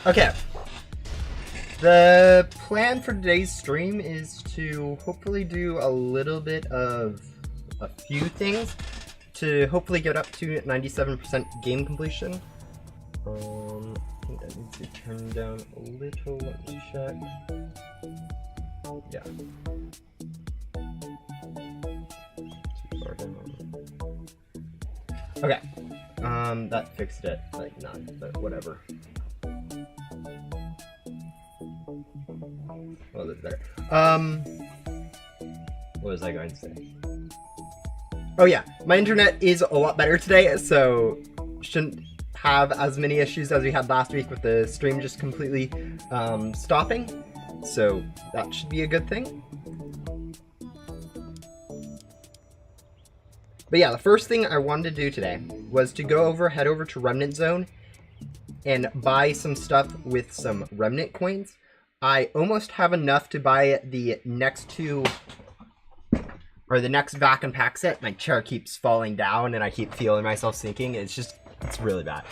Okay. The plan for today's stream is to hopefully do a little bit of a few things to hopefully get up to 97% game completion. I think that needs to turn down a little. Let me check. Yeah. Too far down. Okay. That fixed it. Like, none, but whatever. Well, that's better. What was I going to say? Oh yeah, my internet is a lot better today, so shouldn't have as many issues as we had last week with the stream just completely stopping. So that should be a good thing. But yeah, the first thing I wanted to do today was to head over to Remnant Zone and buy some stuff with some Remnant coins. I almost have enough to buy the next two, or the next Vac and Pack set. My chair keeps falling down and I keep feeling myself sinking. It's really bad.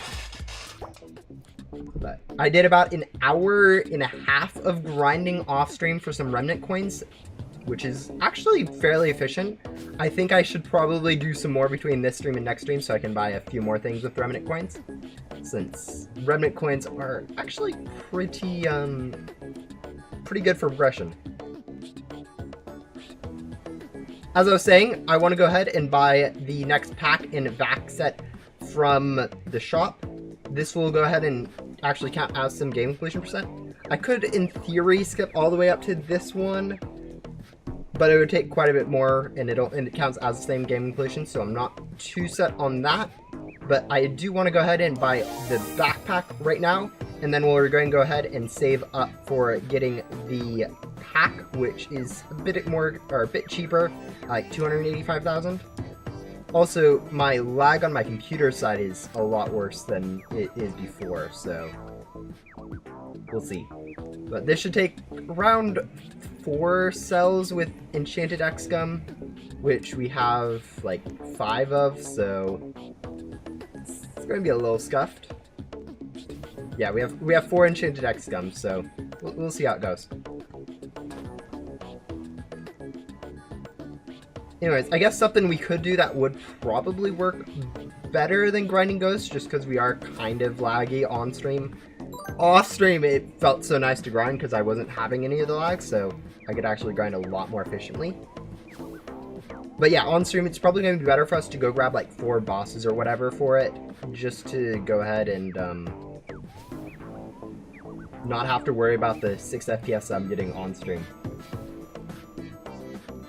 But I did about an hour and a half of grinding off stream for some Remnant coins, which is actually fairly efficient. I think I should probably do some more between this stream and next stream so I can buy a few more things with Remnant coins, since Remnant coins are actually pretty good for progression. As I was saying, I want to go ahead and buy the next Pack and Vac set from the shop. This will go ahead and actually count as some game completion percent. I could, in theory, skip all the way up to this one, but it would take quite a bit more, and it counts as the same game completion, so I'm not too set on that. But I do want to go ahead and buy the backpack right now, and then we're going to go ahead and save up for getting the pack, which is a bit more, or a bit cheaper, like 285,000. Also, my lag on my computer side is a lot worse than it is before, so we'll see. But this should take around 4 cells with Enchanted X-Gum, which we have like 5 of, so it's going to be a little scuffed. Yeah, we have 4 Enchanted X-Gum, so we'll see how it goes. Anyways, I guess something we could do that would probably work better than grinding ghosts, just because we are kind of laggy on stream. Off stream, it felt so nice to grind because I wasn't having any of the lag, so I could actually grind a lot more efficiently. But yeah, on stream, it's probably going to be better for us to go grab like 4 bosses or whatever for it, just to go ahead and not have to worry about the 6 FPS I'm getting on stream.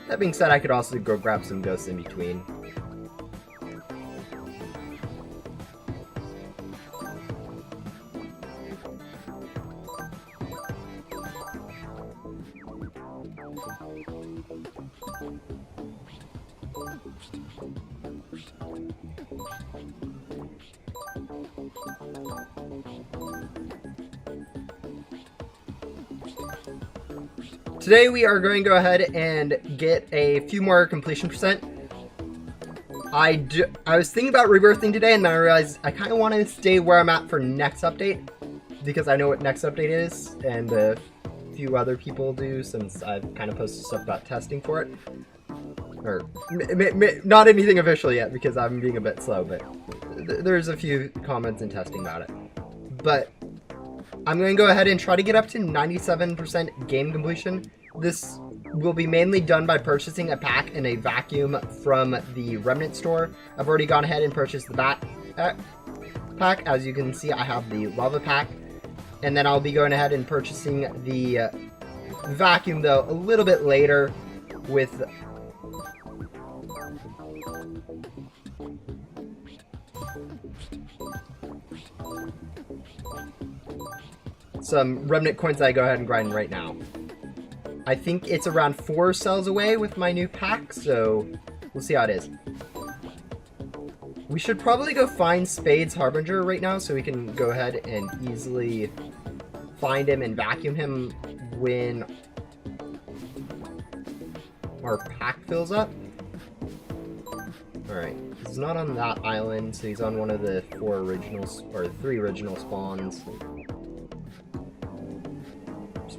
That being said, I could also go grab some ghosts in between. Today we are going to go ahead and get a few more completion percent. I was thinking about rebirthing today, and then I realized I kind of want to stay where I'm at for next update, because I know what next update is, and a few other people do, since I've kind of posted stuff about testing for it. Or, not anything official yet, because I'm being a bit slow, but there's a few comments and testing about it. But I'm going to go ahead and try to get up to 97% game completion. This will be mainly done by purchasing a pack and a vacuum from the Remnant store. I've already gone ahead and purchased the pack. As you can see, I have the lava pack. And then I'll be going ahead and purchasing the vacuum, though, a little bit later with some Remnant coins that I go ahead and grind right now. I think it's around 4 cells away with my new pack, so we'll see how it is. We should probably go find Spade's Harbinger right now, so we can go ahead and easily find him and vacuum him when our pack fills up. Alright, he's not on that island, so he's on one of the 4 originals, or 3 original spawns.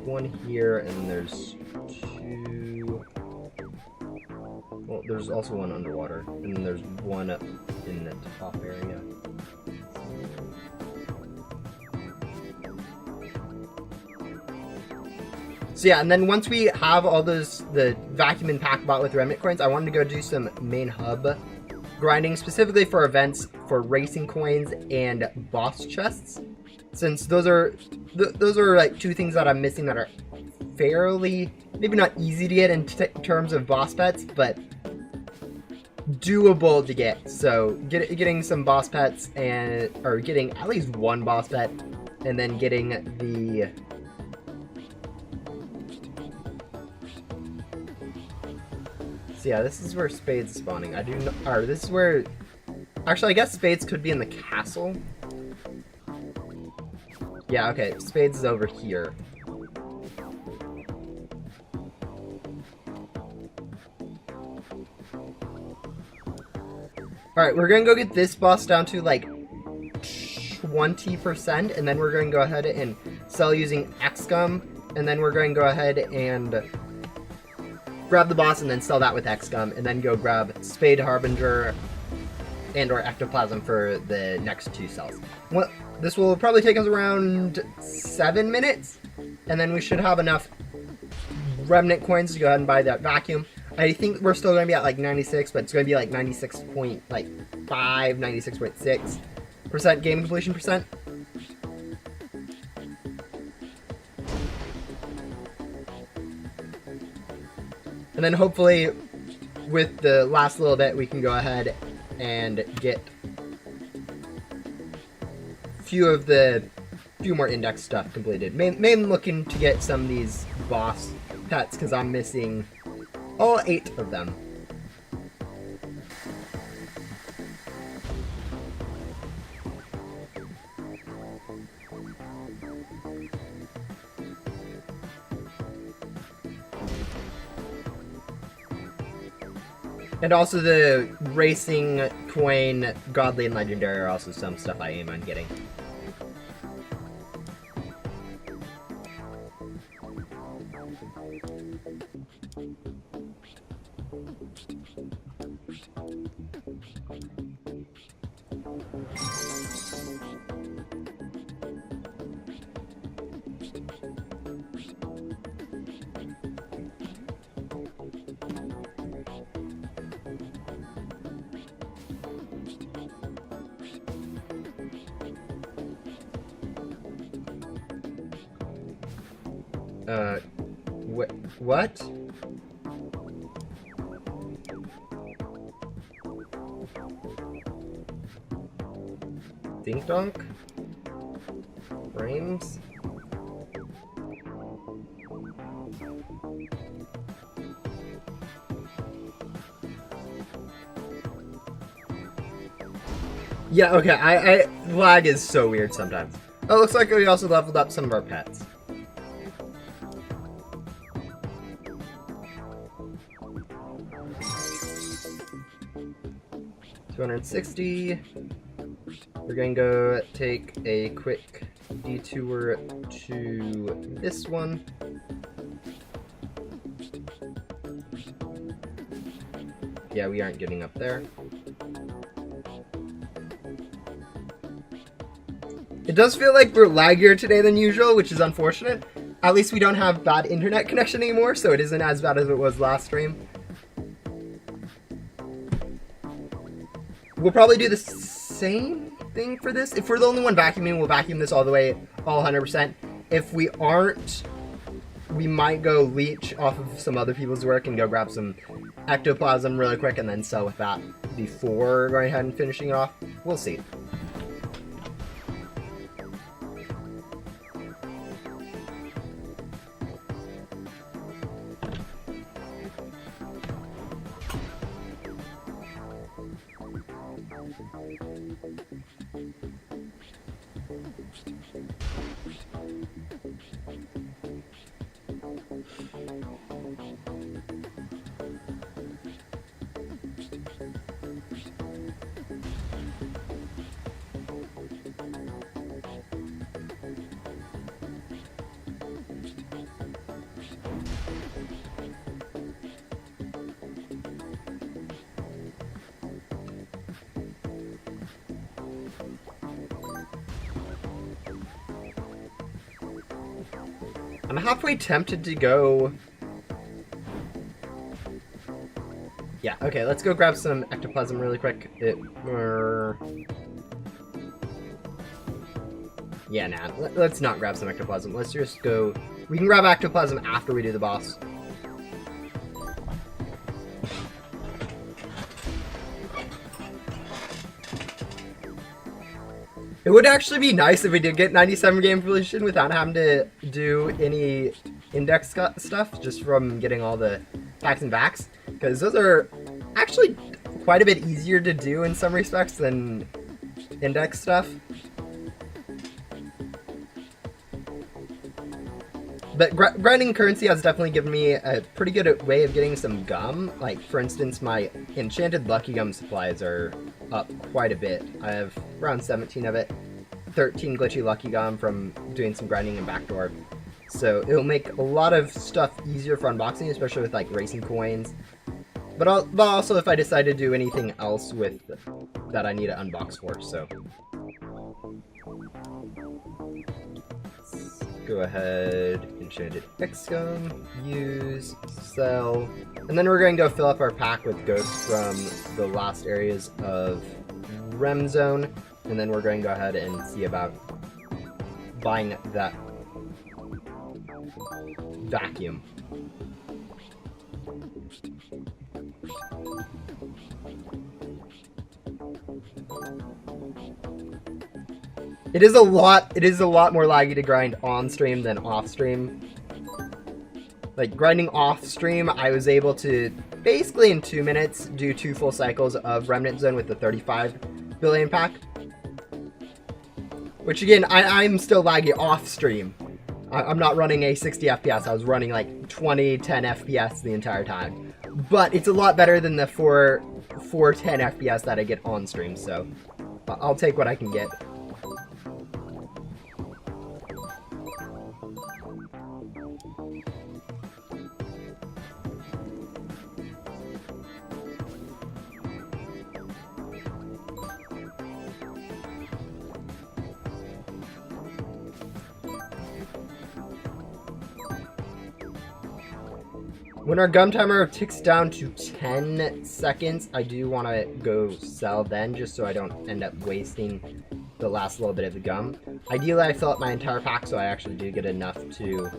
one here, and there's two. Well, there's also one underwater, and then there's one up in the top area. So yeah, and then once we have all the vacuum and pack bought with remnant coins, I wanted to go do some main hub grinding, specifically for events for racing coins and boss chests, since those are like two things that I'm missing that are fairly, maybe not easy to get in terms of boss pets, but doable to get. So getting some boss pets or getting at least one boss pet, and then getting the so yeah, this is where Spades is spawning. I do know, or this is where, actually I guess Spades could be in the castle. Yeah, okay, Spades is over here. Alright, we're gonna go get this boss down to like 20%, and then we're gonna go ahead and sell using XGum, and then we're going to go ahead and grab the boss and then sell that with XGum, and then go grab Spade Harbinger and or Ectoplasm for the next two cells. Well, this will probably take us around 7 minutes, and then we should have enough remnant coins to go ahead and buy that vacuum. I think we're still going to be at like 96, but it's going to be like 96.5, 96.6% game completion percent. And then hopefully with the last little bit we can go ahead and get a few more index stuff completed. Mainly looking to get some of these boss pets because I'm missing all 8 of them. And also the racing coin, godly and legendary are also some stuff I aim on getting. What? Dink donk? Frames? Yeah, okay, lag is so weird sometimes. Oh, it looks like we also leveled up some of our pets. $260. We're gonna go take a quick detour to this one. Yeah, we aren't getting up there. It does feel like we're laggier today than usual, which is unfortunate. At least we don't have bad internet connection anymore, so it isn't as bad as it was last stream. We'll probably do the same thing for this. If we're the only one vacuuming, we'll vacuum this all the way, all 100%. If we aren't, we might go leech off of some other people's work and go grab some ectoplasm really quick and then sell with that before going ahead and finishing it off. We'll see. I'm halfway tempted to go... Yeah, okay, let's go grab some ectoplasm really quick. Yeah, nah, let's not grab some ectoplasm. Let's just go... We can grab ectoplasm after we do the boss. It would actually be nice if we did get 97 game completion without having to do any index stuff, just from getting all the packs and vacs, because those are actually quite a bit easier to do in some respects than index stuff. But grinding currency has definitely given me a pretty good way of getting some gum. Like, for instance, my enchanted lucky gum supplies are up quite a bit. I have around 17 of it, 13 glitchy lucky gum from doing some grinding in backdoor. So it'll make a lot of stuff easier for unboxing, especially with like racing coins. But also if I decide to do anything else with that I need to unbox for. So let's go ahead, enchanted X gum, use, sell, and then we're going to go fill up our pack with ghosts from the last areas of Rem Zone, and then we're going to go ahead and see about buying that vacuum. It is a lot more laggy to grind on stream than off stream. Like, grinding off stream, I was able to basically in 2 minutes do 2 full cycles of Remnant Zone with the 35 billion pack. Which again, I'm still laggy off stream. I'm not running a 60 FPS, I was running like 20, 10 FPS the entire time. But it's a lot better than the 410 FPS that I get on stream, so I'll take what I can get. When our gum timer ticks down to 10 seconds, I do want to go sell then, just so I don't end up wasting the last little bit of the gum. Ideally, I fill up my entire pack, so I actually do get enough to...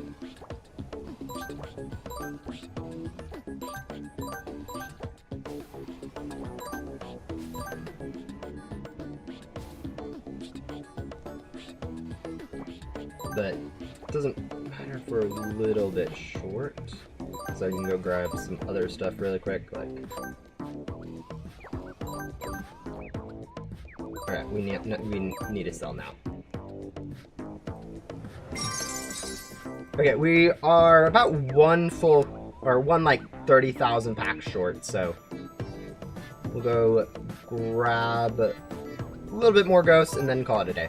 But it doesn't matter if we're a little bit short. So I can go grab some other stuff really quick, like... Alright, we need to sell now. Okay, we are about one like 30,000 packs short, so... We'll go grab a little bit more ghosts and then call it a day.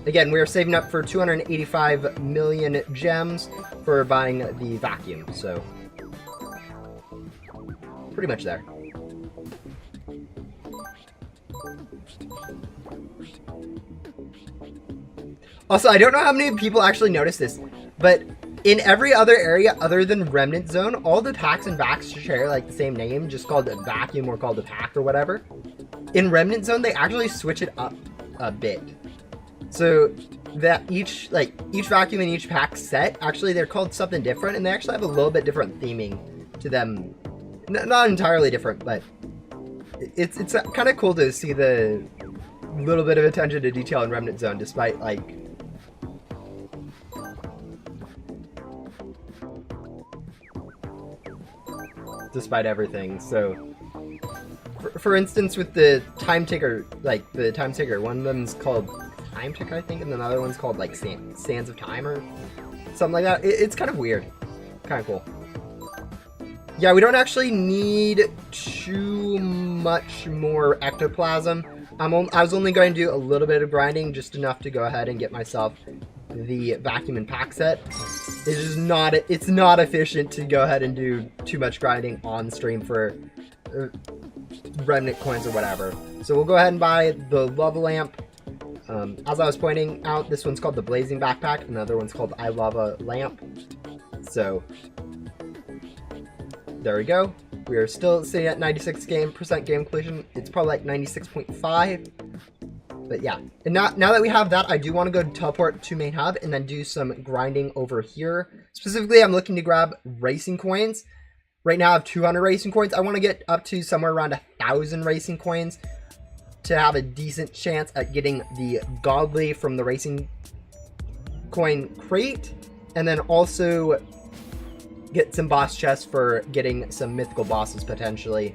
Again, we are saving up for 285 million gems for buying the vacuum, so pretty much there. Also, I don't know how many people actually notice this, but in every other area other than Remnant Zone, all the packs and vacs share like the same name, just called a vacuum or called a pack or whatever. In Remnant Zone, they actually switch it up a bit. So that each vacuum and each pack set, actually they're called something different, and they actually have a little bit different theming to them. Not entirely different, but it's kind of cool to see the little bit of attention to detail in Remnant Zone, despite like everything. So for instance, with the time ticker, one of them's called Time Ticker, I think, and then the other one's called like Sands of Time or something like that. It's kind of weird, kind of cool. Yeah, we don't actually need too much more ectoplasm. I was only going to do a little bit of grinding, just enough to go ahead and get myself the vacuum and pack set. It's not efficient to go ahead and do too much grinding on stream for remnant coins or whatever. So we'll go ahead and buy the lava lamp. As I was pointing out, this one's called the Blazing Backpack, another one's called I Lava Lamp. So, there we go. We are still sitting at 96% game completion. It's probably like 96.5. But yeah, and now that we have that, I do want to go teleport to main hub and then do some grinding over here. Specifically, I'm looking to grab racing coins. Right now I have 200 racing coins. I want to get up to somewhere around 1,000 racing coins to have a decent chance at getting the godly from the racing coin crate, and then also get some boss chests for getting some mythical bosses potentially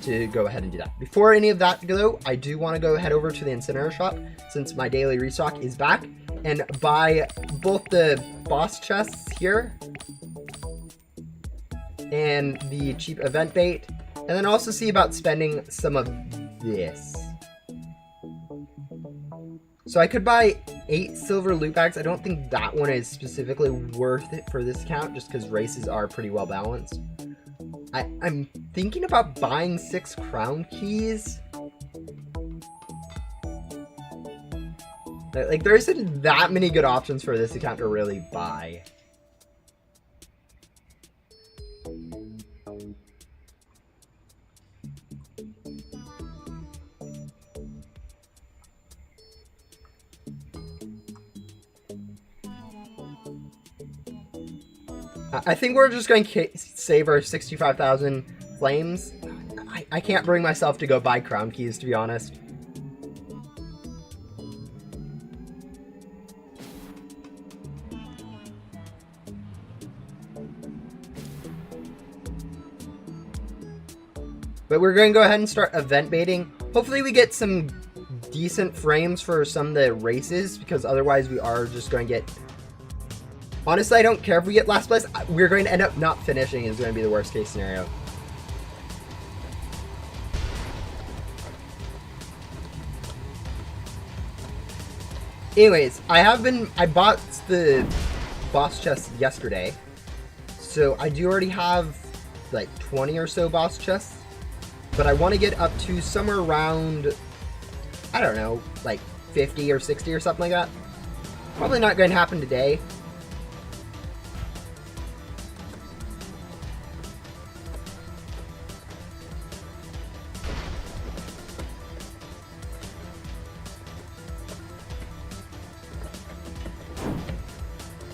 to go ahead and do that. Before any of that though, I do want to go head over to the Incinerator shop since my daily restock is back and buy both the boss chests here and the cheap event bait, and then also see about spending some of this. So I could buy 8 silver loot bags. I don't think that one is specifically worth it for this account just because races are pretty well balanced. I'm thinking about buying 6 crown keys. Like, there isn't that many good options for this account to really buy. I think we're just going to save our 65,000 flames. I can't bring myself to go buy crown keys, to be honest. But we're going to go ahead and start event baiting. Hopefully we get some decent frames for some of the races, because otherwise we are just going to get... Honestly, I don't care if we get last place. We're going to end up not finishing is going to be the worst case scenario. Anyways, I bought the boss chest yesterday. So I do already have like 20 or so boss chests. But I want to get up to somewhere around, I don't know, like 50 or 60 or something like that. Probably not going to happen today.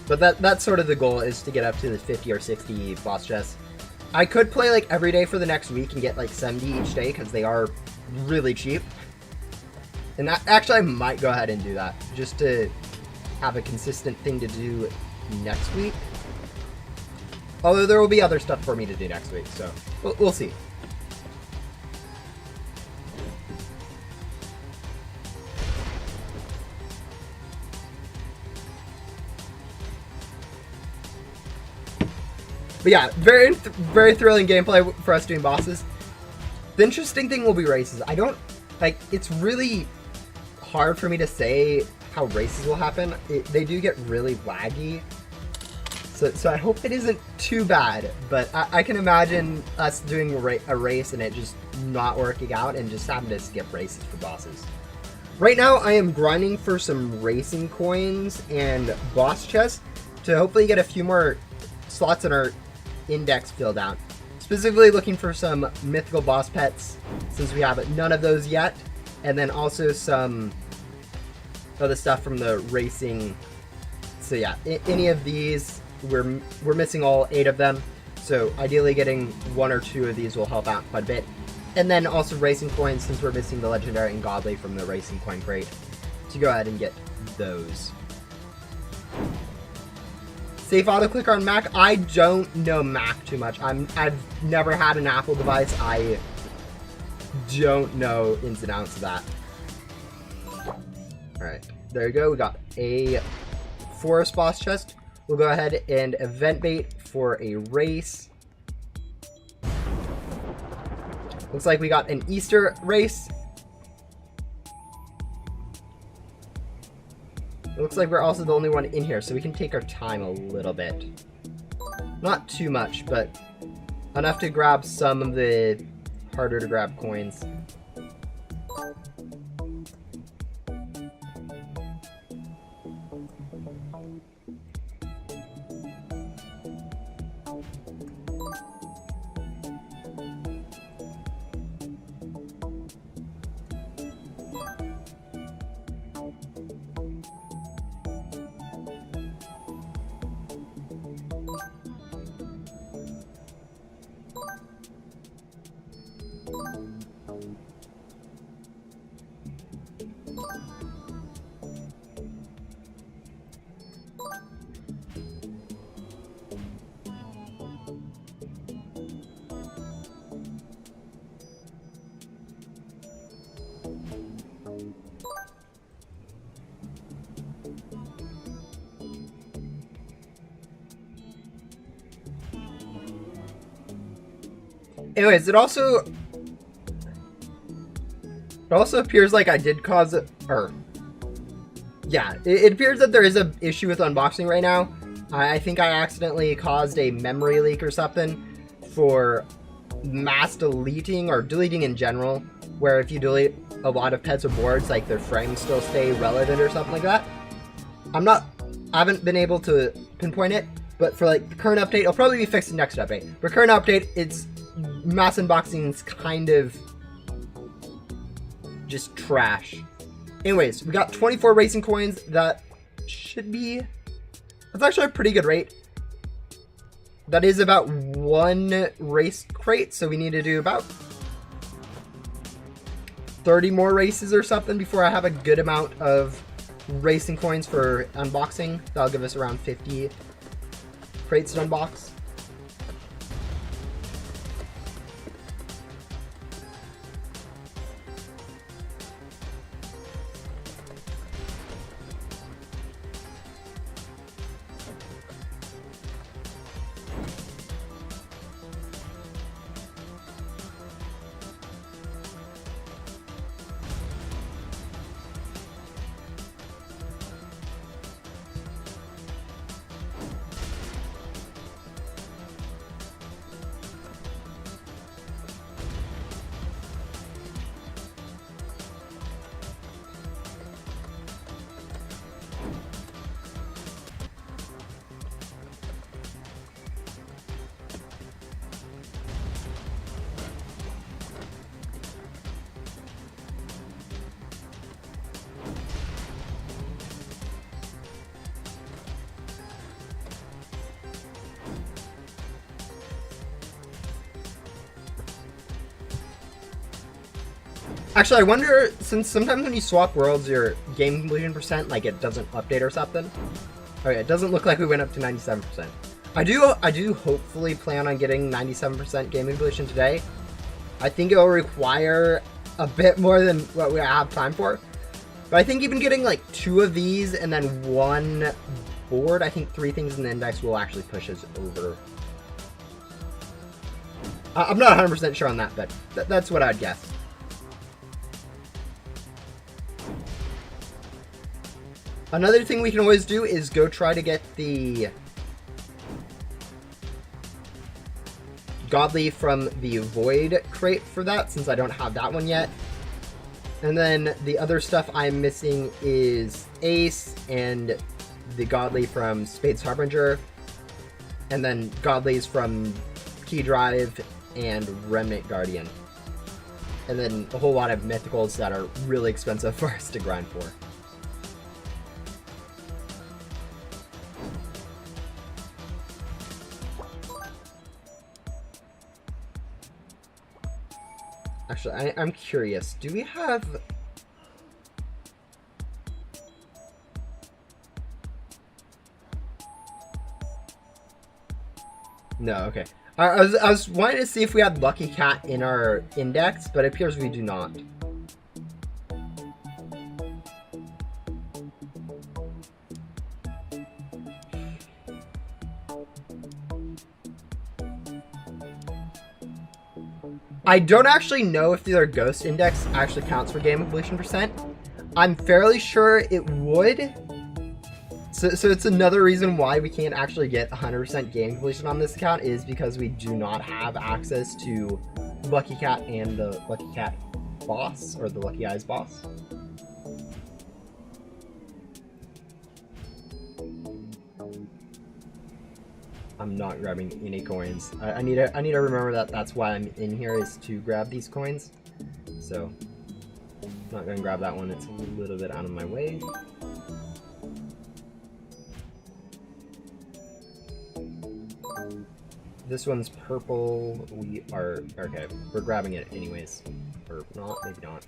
But that's sort of the goal, is to get up to the 50 or 60 boss chests. I could play like every day for the next week and get like 70 each day because they are really cheap. And that, actually I might go ahead and do that just to have a consistent thing to do next week. Although there will be other stuff for me to do next week, so we'll see. But yeah, very thrilling gameplay for us doing bosses. The interesting thing will be races. I don't, like, it's really hard for me to say how races will happen. They do get really laggy. So I hope it isn't too bad, but I can imagine us doing a race and it just not working out and just having to skip races for bosses. Right now I am grinding for some racing coins and boss chests to hopefully get a few more slots in our index filled out. Specifically looking for some mythical boss pets since we have none of those yet, and then also some other stuff from the racing. So yeah, any of these, we're missing all 8 of them, so ideally getting 1 or 2 of these will help out quite a bit. And then also racing coins, since we're missing the legendary and godly from the racing coin crate, to go ahead and get those. Safe auto clicker on Mac. I don't know Mac too much. I've never had an Apple device. I don't know ins and outs of that. Alright, there you go. We got a forest boss chest. We'll go ahead and event bait for a race. Looks like we got an Easter race. It looks like we're also the only one in here, so we can take our time a little bit. Not too much, but enough to grab some of the harder to grab coins. Anyways, it also appears like I did cause it, or yeah, it appears that there is an issue with unboxing right now. I think I accidentally caused a memory leak or something for mass deleting or deleting in general, where if you delete a lot of pets or boards, like their frames still stay relevant or something like that. I haven't been able to pinpoint it, but for like the current update, it'll probably be fixed in the next update. For current update, it's mass unboxing is kind of just trash. Anyways, we got 24 racing coins. That should be, that's actually a pretty good rate. That is about 1 race crate, so we need to do about 30 more races or something before I have a good amount of racing coins for unboxing. That'll give us around 50 crates to unbox. Actually, I wonder, since sometimes when you swap worlds, your game completion percent, like, it doesn't update or something. Okay, it doesn't look like we went up to 97%. I do hopefully plan on getting 97% game completion today. I think it will require a bit more than what we have time for. But I think even getting, like, 2 of these and then 1 board, I think 3 things in the index will actually push us over. I'm not 100% sure on that, but that's what I'd guess. Another thing we can always do is go try to get the Godly from the Void crate for that, since I don't have that one yet. And then the other stuff I'm missing is Ace and the Godly from Spades Harbinger, and then Godlies from Key Drive and Remnant Guardian. And then a whole lot of mythicals that are really expensive for us to grind for. Actually, I'm curious. Do we have... No, okay. I was wanting to see if we had Lucky Cat in our index, but it appears we do not. I don't actually know if the other Ghost Index actually counts for game completion percent. I'm fairly sure it would. So it's another reason why we can't actually get 100% game completion on this account, is because we do not have access to Lucky Cat and the Lucky Cat boss, or the Lucky Eyes boss. I'm not grabbing any coins. I need to remember that that's why I'm in here, is to grab these coins. So, I'm not gonna grab that one. It's a little bit out of my way. This one's purple. We are okay. We're grabbing it anyways, or not? Maybe not.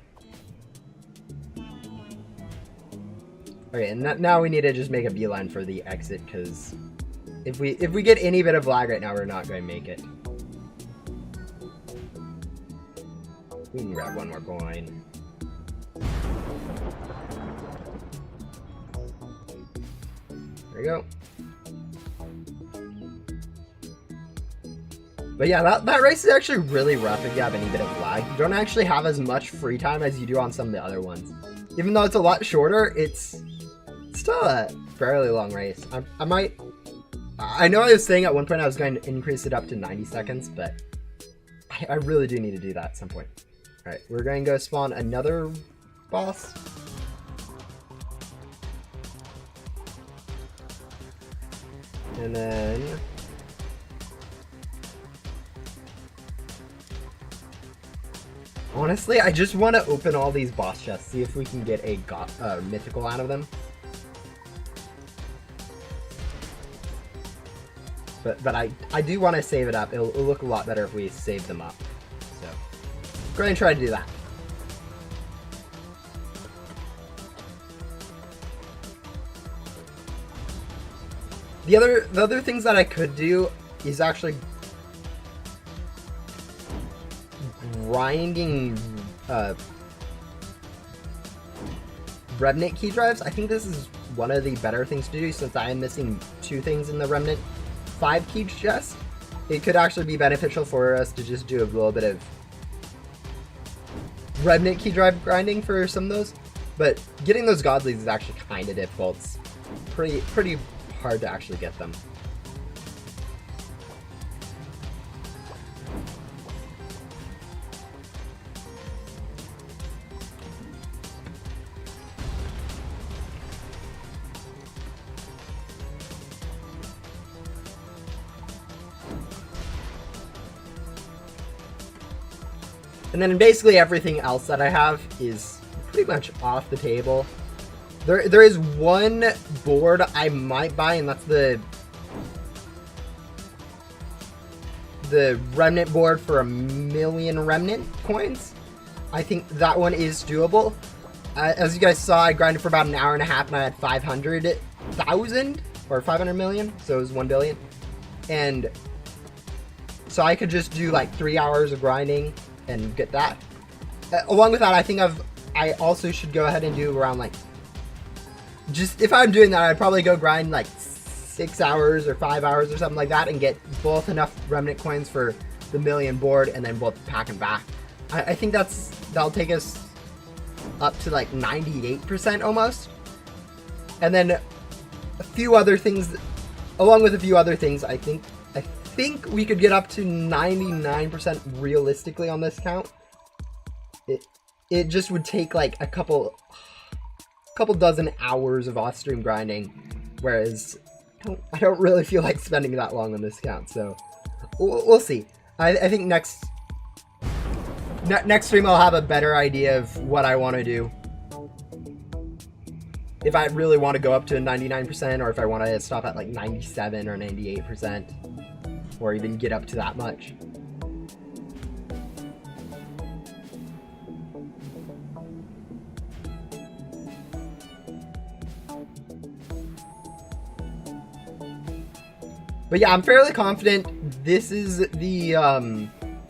Okay, and now we need to just make a beeline for the exit, because if we get any bit of lag right now, we're not going to make it. We can grab one more coin. There we go. But yeah, that race is actually really rough if you have any bit of lag. You don't actually have as much free time as you do on some of the other ones. Even though it's a lot shorter, it's still a fairly long race. I know I was saying at one point I was going to increase it up to 90 seconds, but I really do need to do that at some point. Alright, we're going to go spawn another boss. And then... honestly, I just want to open all these boss chests, see if we can get a mythical out of them. But I do want to save it up. It'll look a lot better if we save them up. So, go ahead and try to do that. The other things that I could do is actually grinding Remnant key drives. I think this is one of the better things to do since I am missing 2 things in the Remnant 5 key chest. It could actually be beneficial for us to just do a little bit of Remnant key drive grinding for some of those. But getting those godlies is actually kind of difficult. It's pretty hard to actually get them. And then basically everything else that I have is pretty much off the table. There is one board I might buy, and that's the Remnant board for 1,000,000 Remnant coins. I think that one is doable. As you guys saw, I grinded for about an hour and a half, and I had 500,000 or 500 million, so it was 1 billion. And so I could just do like 3 hours of grinding and get that. Along with that, I think I also should go ahead and do around like, just if I'm doing that, I'd probably go grind like 6 hours or 5 hours or something like that and get both enough Remnant coins for the 1,000,000 board and then both Pack and Vac. I think that'll take us up to like 98% almost. And then a few other things, along with a few other things, I think we could get up to 99% realistically on this count. It just would take like a couple dozen hours of off-stream grinding, whereas I don't really feel like spending that long on this count. So we'll see. I think next stream I'll have a better idea of what I want to do. If I really want to go up to 99%, or if I want to stop at like 97 or 98%. Or even get up to that much. But yeah, I'm fairly confident this is the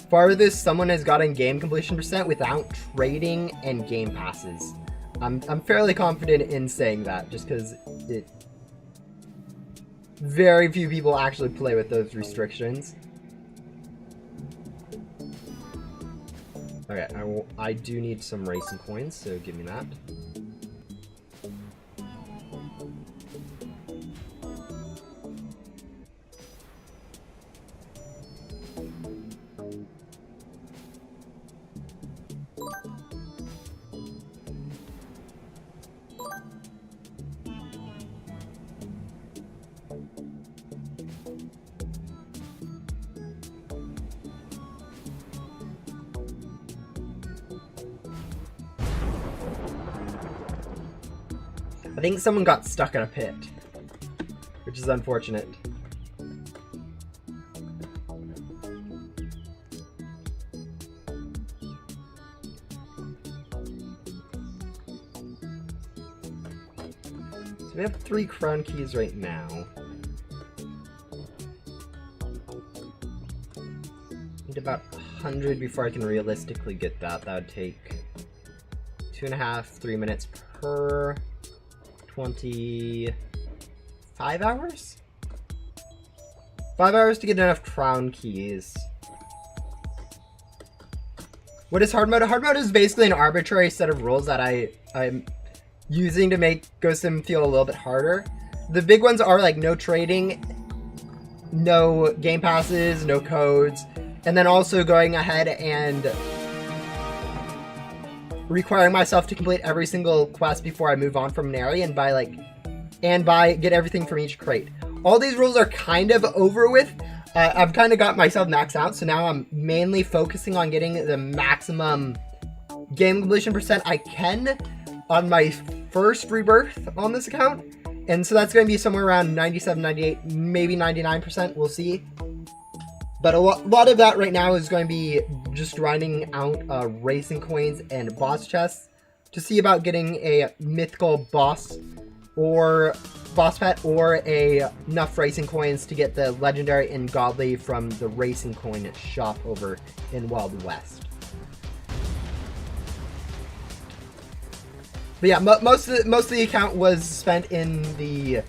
farthest someone has gotten game completion percent without trading and game passes. I'm fairly confident in saying that, just because very few people actually play with those restrictions. Okay, I do need some racing coins, so give me that. I think someone got stuck in a pit, which is unfortunate. So we have 3 crown keys right now. Need about 100 before I can realistically get that. That would take 2.5, 3 minutes per 25 hours? 5 hours to get enough crown keys. What is hard mode? Hard mode is basically an arbitrary set of rules that I'm using to make Ghost Sim feel a little bit harder. The big ones are like no trading, no game passes, no codes, and then also going ahead and requiring myself to complete every single quest before I move on from an area and buy get everything from each crate. All these rules are kind of over with. I've kind of got myself maxed out, so now I'm mainly focusing on getting the maximum game completion percent I can on my first rebirth on this account. And so that's going to be somewhere around 97, 98, maybe 99%, we'll see. But a lot of that right now is going to be just grinding out racing coins and boss chests to see about getting a mythical boss or boss pet or enough racing coins to get the legendary and godly from the racing coin shop over in Wild West. But yeah, most of the account was spent in the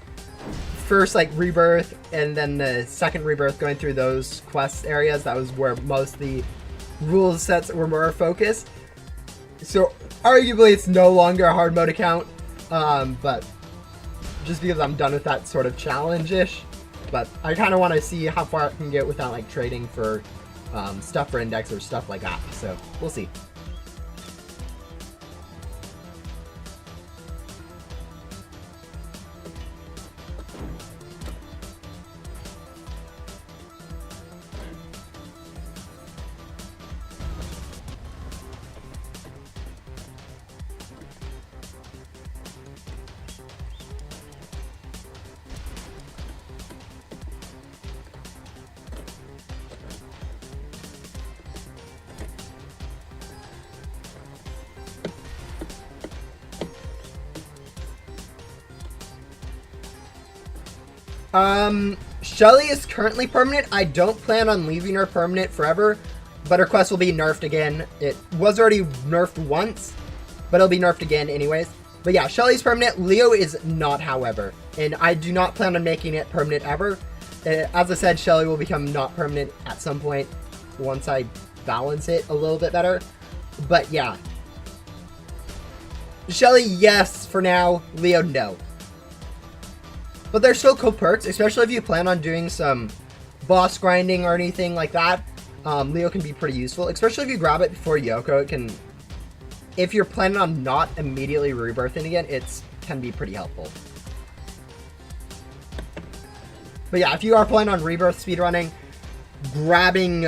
first rebirth and then the second rebirth, going through those quest areas. That was where most of the rules sets were more focused. So arguably it's no longer a hard mode account, but just because I'm done with that sort of challenge-ish. But I kind of want to see how far I can get without trading for stuff for index or stuff like that. So we'll see. Shelly is currently permanent. I don't plan on leaving her permanent forever, but her quest will be nerfed again. It was already nerfed once, but it'll be nerfed again anyways. But yeah, Shelly's permanent. Leo is not, however, and I do not plan on making it permanent ever. As I said, Shelly will become not permanent at some point once I balance it a little bit better. But yeah, Shelly, yes, for now. Leo, no. But they're still cool perks, especially if you plan on doing some boss grinding or anything like that. Leo can be pretty useful, especially if you grab it before Yoko. It can, if you're planning on not immediately rebirthing again, it can be pretty helpful. But yeah, if you are planning on rebirth speedrunning, grabbing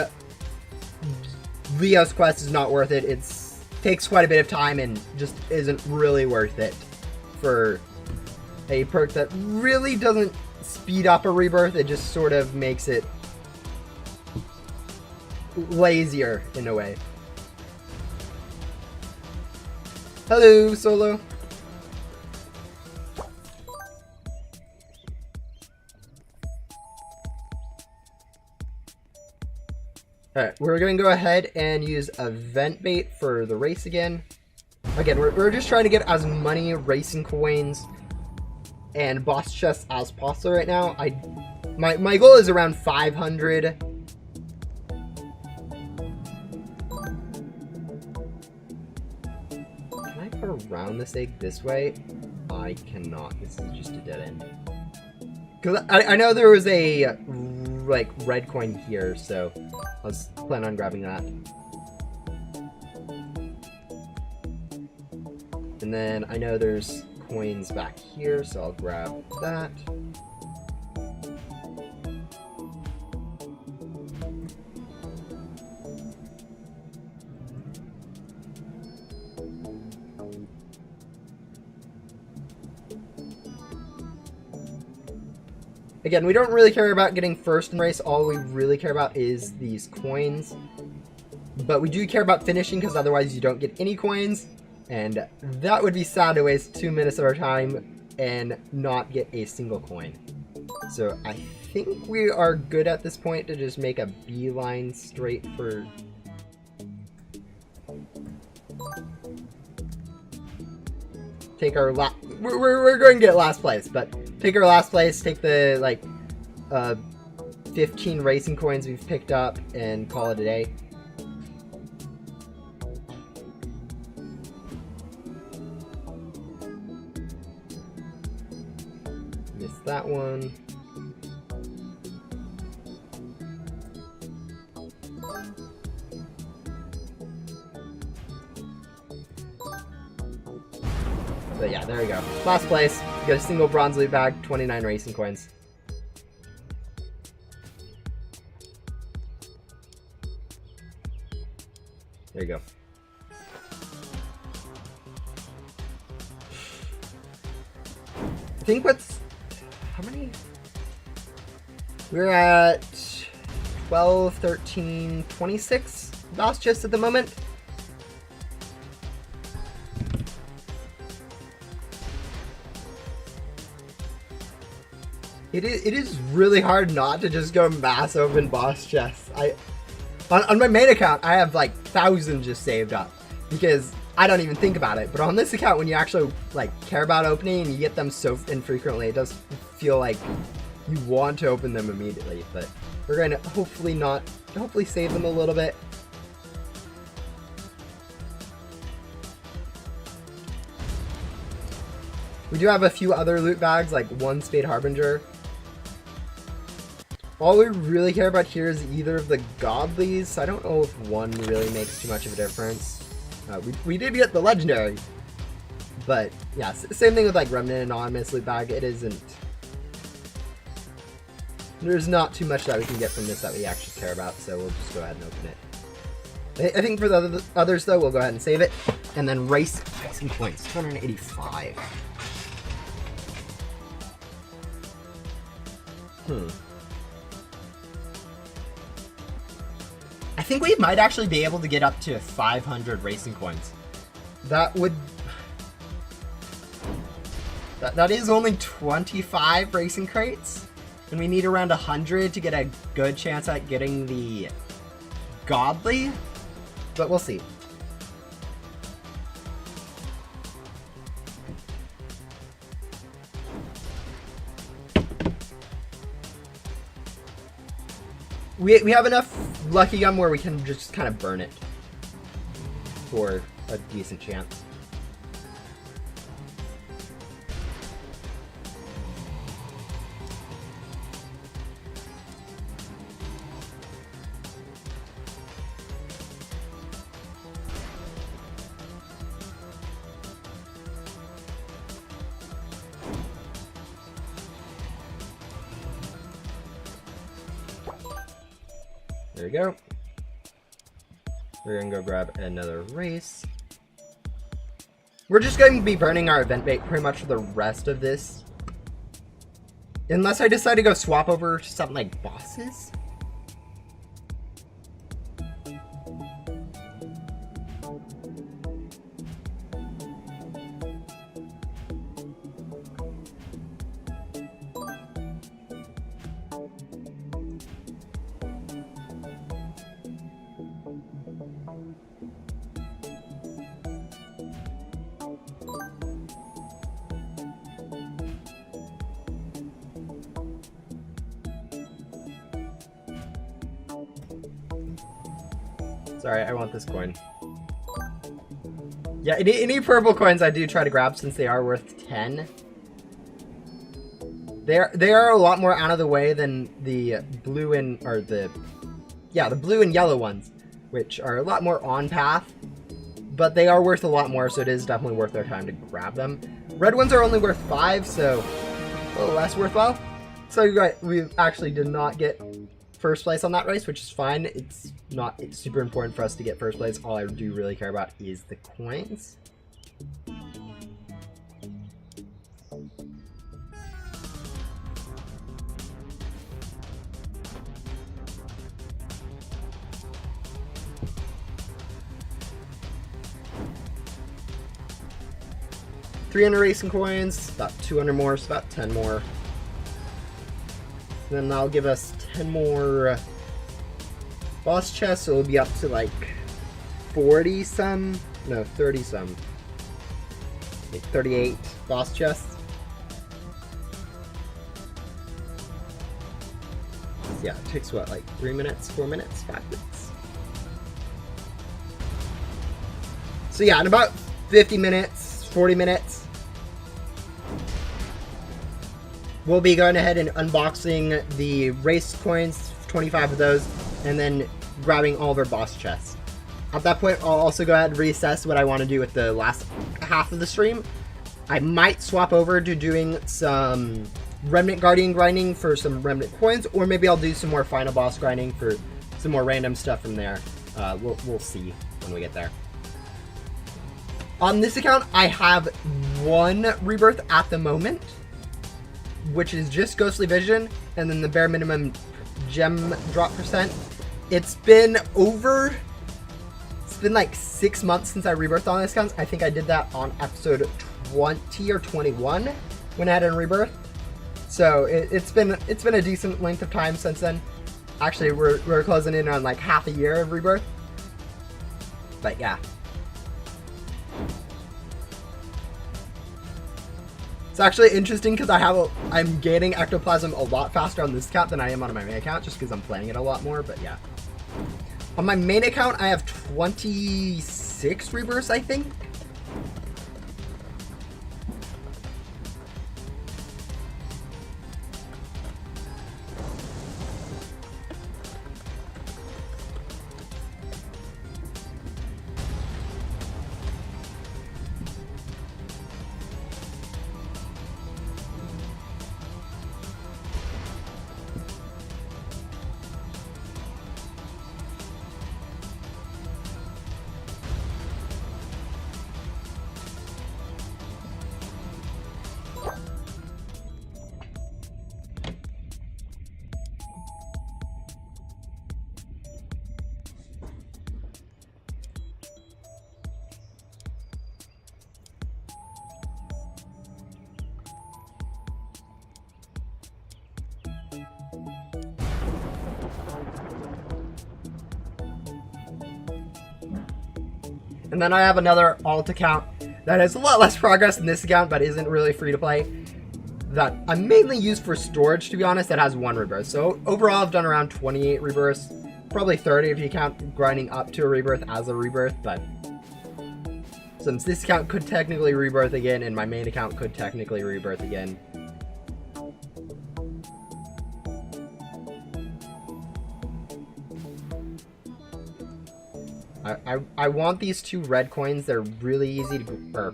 Leo's quest is not worth it. It takes quite a bit of time and just isn't really worth it for a perk that really doesn't speed up a rebirth. It just sort of makes it lazier in a way. Hello, Solo. Alright, we're going to go ahead and use event bait for the race again. Again, we're just trying to get as many racing coins and boss chests as possible right now. My goal is around 500. Can I go around this egg this way? I cannot. This is just a dead end. Because I know there was a red coin here, so I was planning on grabbing that. And then I know there's coins back here, so I'll grab that. Again, we don't really care about getting first in the race. All we really care about is these coins. But we do care about finishing, because otherwise you don't get any coins. And that would be sad to waste 2 minutes of our time and not get a single coin. So I think we are good at this point to just make a beeline straight for... Take our last... We're going to get last place, but take our last place, take the, 15 racing coins we've picked up, and call it a day. Missed that one. But yeah, there we go. Last place. You get a single bronze loot bag, 29 racing coins. There you go. I think what's... How many? We're at 12, 13, 26 boss chests at the moment. It is really hard not to just go mass open boss chests. On my main account, I have like thousands just saved up because I don't even think about it. But on this account, when you actually like care about opening and you get them so infrequently, it does feel like you want to open them immediately. But we're going to hopefully save them a little bit. We do have a few other loot bags, like one Spade Harbinger. All we really care about here is either of the godlies. I don't know if one really makes too much of a difference. We did get the legendary, but yeah, same thing with like Remnant Anonymous loot bag. It isn't. There's not too much that we can get from this that we actually care about, so we'll just go ahead and open it. I think for the others though, we'll go ahead and save it, and then race some points. 285. I think we might actually be able to get up to 500 racing coins. That would... That is only 25 racing crates. And we need around 100 to get a good chance at getting the godly. But we'll see. We have enough lucky gum where we can just kind of burn it for a decent chance. There we go. We're gonna go grab another race. We're just going to be burning our event bait pretty much for the rest of this. Unless I decide to go swap over to something like bosses. Sorry, I want this coin. Yeah, any purple coins I do try to grab since they are worth 10. They are a lot more out of the way than the blue and the blue and yellow ones, which are a lot more on path, but they are worth a lot more, so it is definitely worth our time to grab them. Red ones are only worth 5, so a little less worthwhile. So we actually did not get first place on that race, which is fine. It's super important for us to get first place. All I do really care about is the coins. $300 racing coins, about 200 more, so about 10 more. Then that'll give us 10 more boss chests, so it'll be up to like 30 some, like 38 boss chests. Yeah, it takes what, like 3 minutes, 4 minutes, 5 minutes. So yeah, in about 50 minutes, 40 minutes, we'll be going ahead and unboxing the race coins, 25 of those, and then grabbing all of our boss chests. At that point, I'll also go ahead and reassess what I want to do with the last half of the stream. I might swap over to doing some Remnant Guardian grinding for some Remnant coins, or maybe I'll do some more Final Boss grinding for some more random stuff from there. We'll see when we get there. On this account, I have 1 rebirth at the moment, which is just Ghostly Vision, and then the bare minimum gem drop percent. It's been like 6 months since I rebirthed on this account. I think I did that on episode 20 or 21 when I had a rebirth. So it's been a decent length of time since then. Actually, we're closing in on like half a year of rebirth. But yeah. It's actually interesting because I'm gaining ectoplasm a lot faster on this account than I am on my main account, just because I'm playing it a lot more. But yeah. On my main account, I have 26 rebirths, I think. And then I have another alt account that has a lot less progress than this account, but isn't really free to play, that I mainly use for storage, to be honest, that has 1 rebirth. So overall, I've done around 28 rebirths, probably 30 if you count grinding up to a rebirth as a rebirth, but since this account could technically rebirth again, and my main account could technically rebirth again, I want these 2 red coins. They're really easy to, or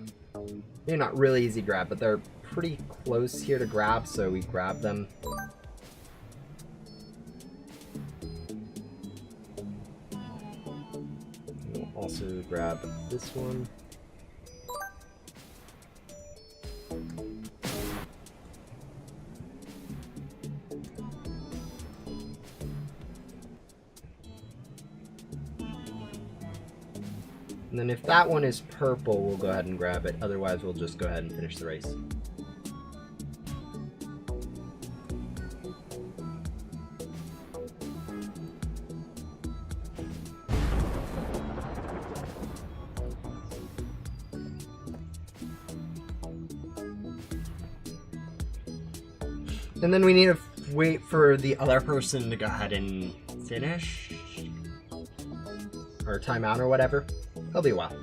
they're not really easy to grab, but they're pretty close here to grab, so we grab them. We'll also grab this one. And then if that one is purple, we'll go ahead and grab it. Otherwise, we'll just go ahead and finish the race. And then we need to wait for the other person to go ahead and finish. Or time out or whatever. It'll be a while.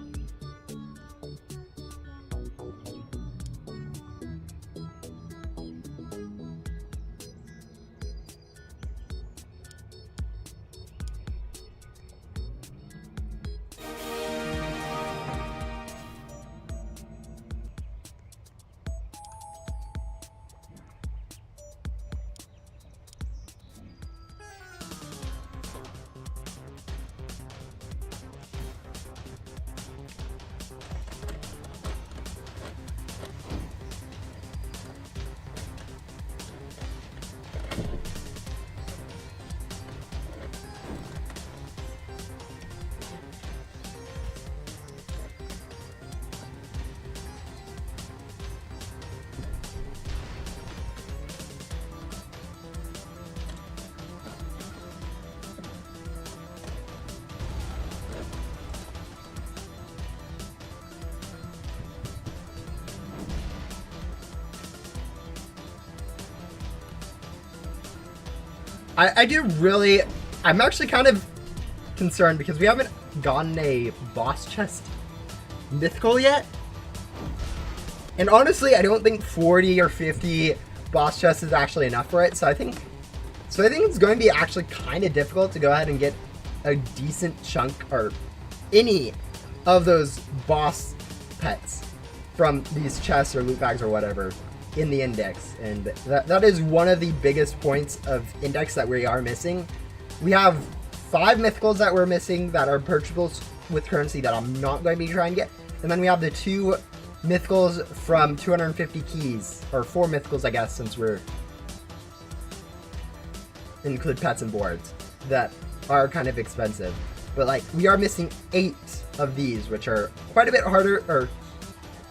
I'm actually kind of concerned because we haven't gotten a boss chest mythical yet. And honestly, I don't think 40 or 50 boss chest is actually enough for it. So I think it's going to be actually kind of difficult to go ahead and get a decent chunk or any of those boss pets from these chests or loot bags or whatever in the index. And that is one of the biggest points of index that we are missing. We have 5 mythicals that we're missing that are purchasables with currency that I'm not going to be trying to get. And then we have the 2 mythicals from 250 keys, or 4 mythicals, I guess, since we're include pets and boards, that are kind of expensive. But like, we are missing 8 of these, which are quite a bit harder, or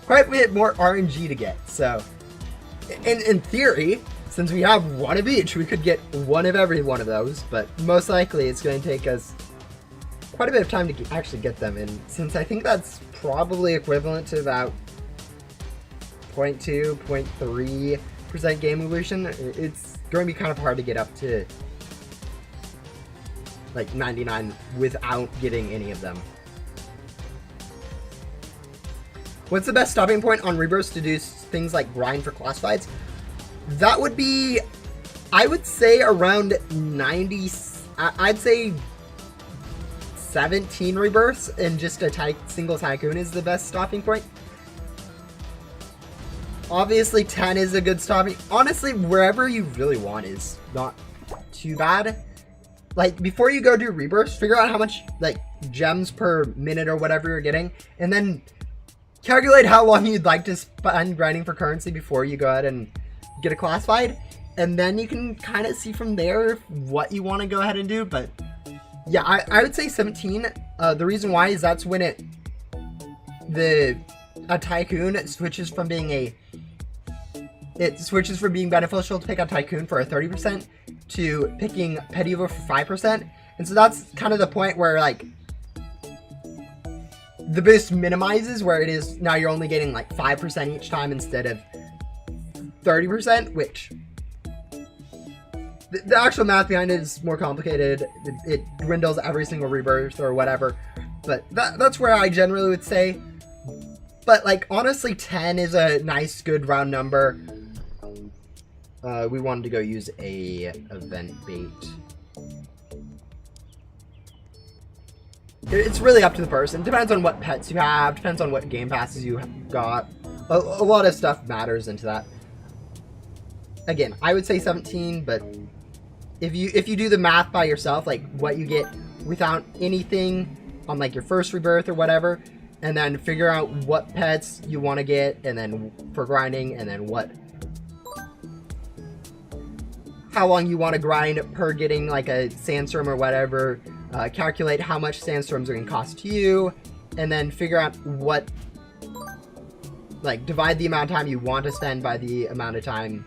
quite a bit more RNG to get. So in theory, since we have 1 of each, we could get 1 of every one of those, but most likely it's going to take us quite a bit of time to actually get them. And since I think that's probably equivalent to about 0.2, 0.3% game evolution, it's going to be kind of hard to get up to like 99 without getting any of them. What's the best stopping point on rebirths to do things like grind for classifieds? That would be, I would say around 90, I'd say 17 rebirths and just a single tycoon is the best stopping point. Obviously 10 is a good stopping. Honestly, wherever you really want is not too bad. Like, before you go do rebirths, figure out how much like gems per minute or whatever you're getting, and then calculate how long you'd like to spend grinding for currency before you go ahead and get a classified, and then you can kind of see from there what you want to go ahead and do. But yeah, I would say 17. The reason why is that's when a tycoon switches from being beneficial to pick a tycoon for a 30% to picking petty over for 5%. And so that's kind of the point where like the boost minimizes, where it is now you're only getting like 5% each time instead of 30%, which the actual math behind it is more complicated. It dwindles every single rebirth or whatever, but that's where I generally would say. But like, honestly, 10 is a nice good round number. We wanted to go use a event bait. It's really up to the person. Depends on what pets you have. Depends on what game passes you got. A lot of stuff matters into that. Again, I would say 17, but if you do the math by yourself, like what you get without anything on like your first rebirth or whatever, and then figure out what pets you want to get, and then for grinding, and then how long you want to grind per getting like a sandstorm or whatever. Calculate how much sandstorms are going to cost to you, and then figure out what, like, divide the amount of time you want to spend by the amount of time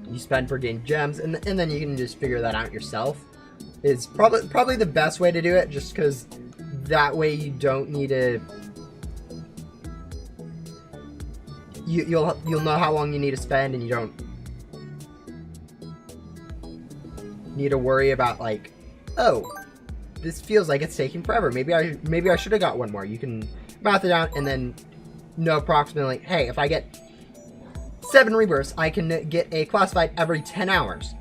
you spend for getting gems, and then you can just figure that out yourself. It's probably the best way to do it, just because that way you don't need to. You'll know how long you need to spend, and you don't need to worry about like, oh, this feels like it's taking forever. Maybe I should have got 1 more. You can math it out and then know approximately, hey, if I get 7 rebirths, I can get a classified every 10 hours.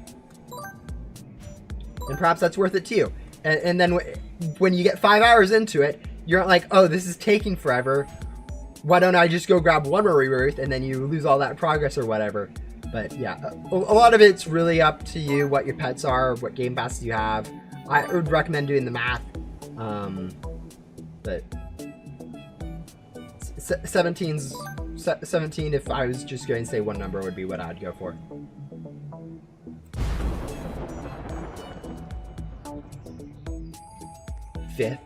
And perhaps that's worth it to you. And then when you get 5 hours into it, you're not like, oh, this is taking forever. Why don't I just go grab 1 more rebirth, and then you lose all that progress or whatever. But yeah, a lot of it's really up to you, what your pets are, what game passes you have. I would recommend doing the math, but 17, if I was just going to say one number, would be what I'd go for. Fifth.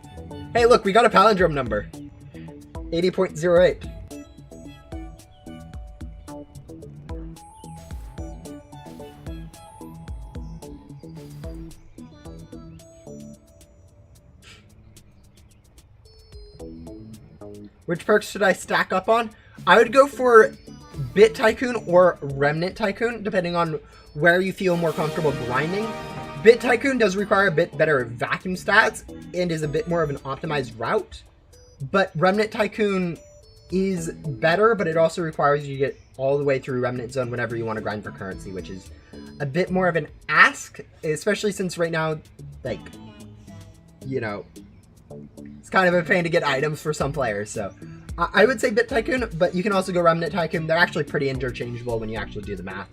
Hey, look, we got a palindrome number. 80.08. Which perks should I stack up on? I would go for Bit Tycoon or Remnant Tycoon, depending on where you feel more comfortable grinding. Bit Tycoon does require a bit better vacuum stats and is a bit more of an optimized route. But Remnant Tycoon is better, but it also requires you to get all the way through Remnant Zone whenever you want to grind for currency, which is a bit more of an ask, especially since right now, like, you know, it's kind of a pain to get items for some players. So I would say Bit Tycoon, but you can also go Remnant Tycoon. They're actually pretty interchangeable when you actually do the math.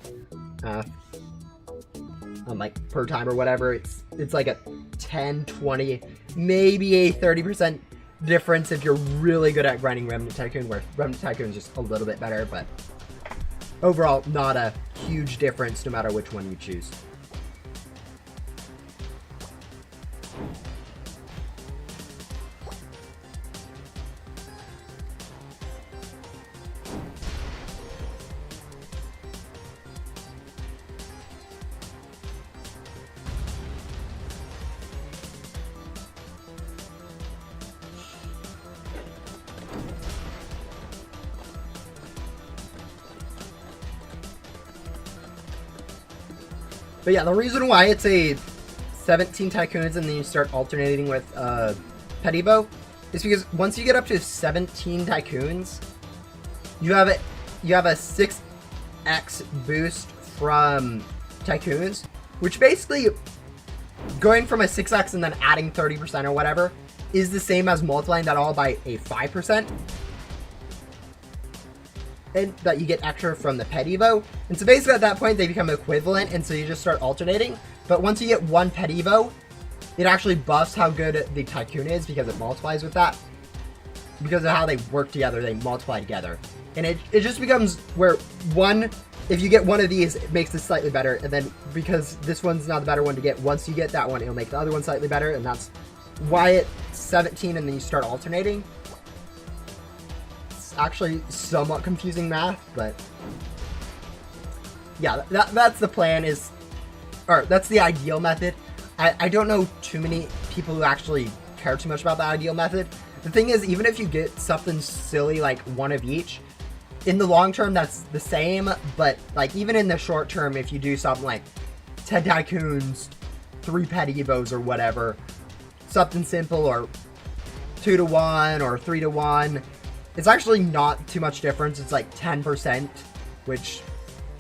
On like per time or whatever, it's like a 10, 20, maybe a 30% difference if you're really good at grinding Remnant Tycoon, where Remnant Tycoon is just a little bit better, but overall not a huge difference no matter which one you choose. But yeah, the reason why it's a 17 Tycoons and then you start alternating with Petty Bow is because once you get up to 17 Tycoons, you have a 6x boost from Tycoons, which basically, going from a 6x and then adding 30% or whatever is the same as multiplying that all by a 5%. And that you get extra from the Petty Bow. And so basically at that point they become equivalent, and so you just start alternating. But once you get one Petty Bow, it actually buffs how good the Tycoon is because it multiplies with that. Because of how they work together, they multiply together. And it just becomes where if you get one of these, it makes it slightly better. And then because this one's not the better one to get, once you get that one, it'll make the other one slightly better. And that's why it's 17 and then you start alternating. Actually somewhat confusing math, but yeah, that's the plan, that's the ideal method. I don't know too many people who actually care too much about the ideal method. The thing is, even if you get something silly like one of each, in the long term that's the same, but like even in the short term, if you do something like 10 Tycoons, 3 Petty Bows or whatever, something simple, or 2-to-1 or 3-to-1, it's actually not too much difference. It's like 10%, which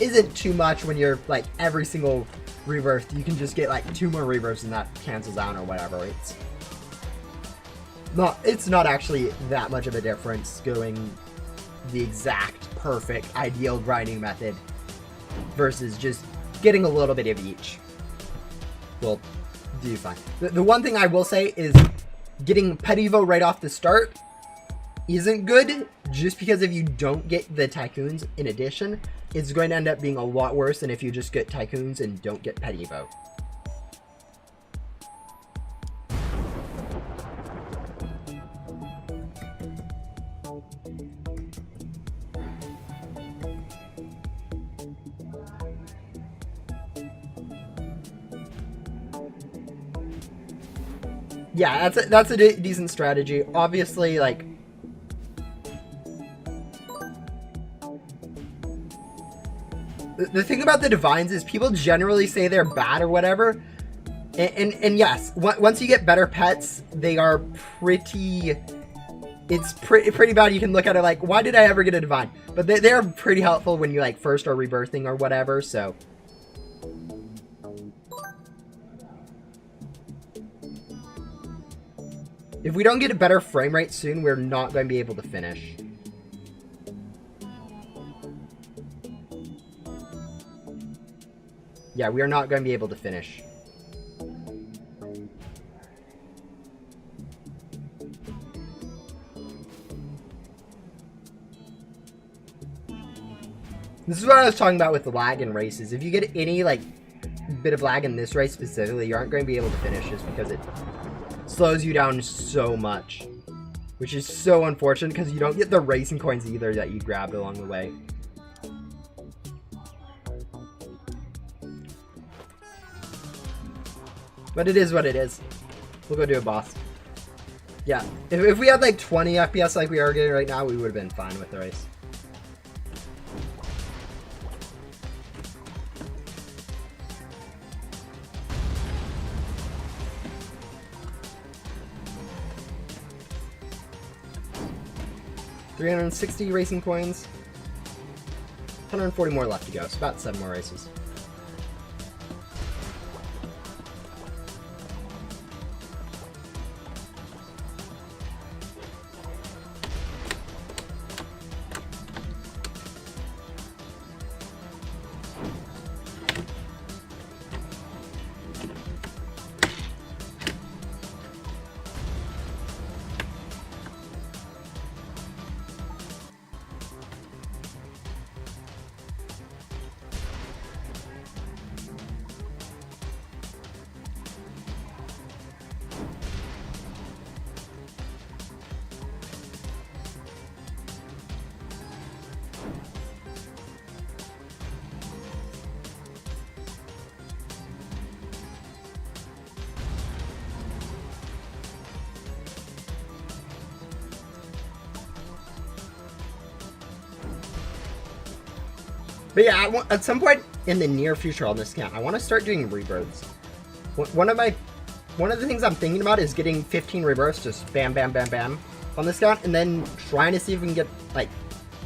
isn't too much when you're like every single rebirth. You can just get like 2 more rebirths and that cancels out or whatever. It's not actually that much of a difference going the exact perfect ideal grinding method versus just getting a little bit of each. Will do fine. The one thing I will say is getting Petty Bow right off the start isn't good, just because if you don't get the Tycoons in addition, it's going to end up being a lot worse than if you just get Tycoons and don't get Petty Bow. Yeah, that's a decent strategy. Obviously, like, the thing about the Divines is people generally say they're bad or whatever. And yes, once you get better pets, they are pretty bad. You can look at it like, why did I ever get a Divine? But they're pretty helpful when you like first are rebirthing or whatever, so. If we don't get a better frame rate soon, we're not going to be able to finish. Yeah, we are not going to be able to finish. This is what I was talking about with the lag in races. If you get any, like, bit of lag in this race specifically, you aren't going to be able to finish just because it slows you down so much. Which is so unfortunate because you don't get the racing coins either that you grabbed along the way. But it is what it is. We'll go do a boss. Yeah, if we had like 20 FPS like we are getting right now, we would have been fine with the race. 360 racing coins. 140 more left to go, so about 7 more races. But yeah, at some point in the near future on this account, I want to start doing rebirths. One of the things I'm thinking about is getting 15 rebirths, just bam, bam, bam, bam, on this account, and then trying to see if we can get like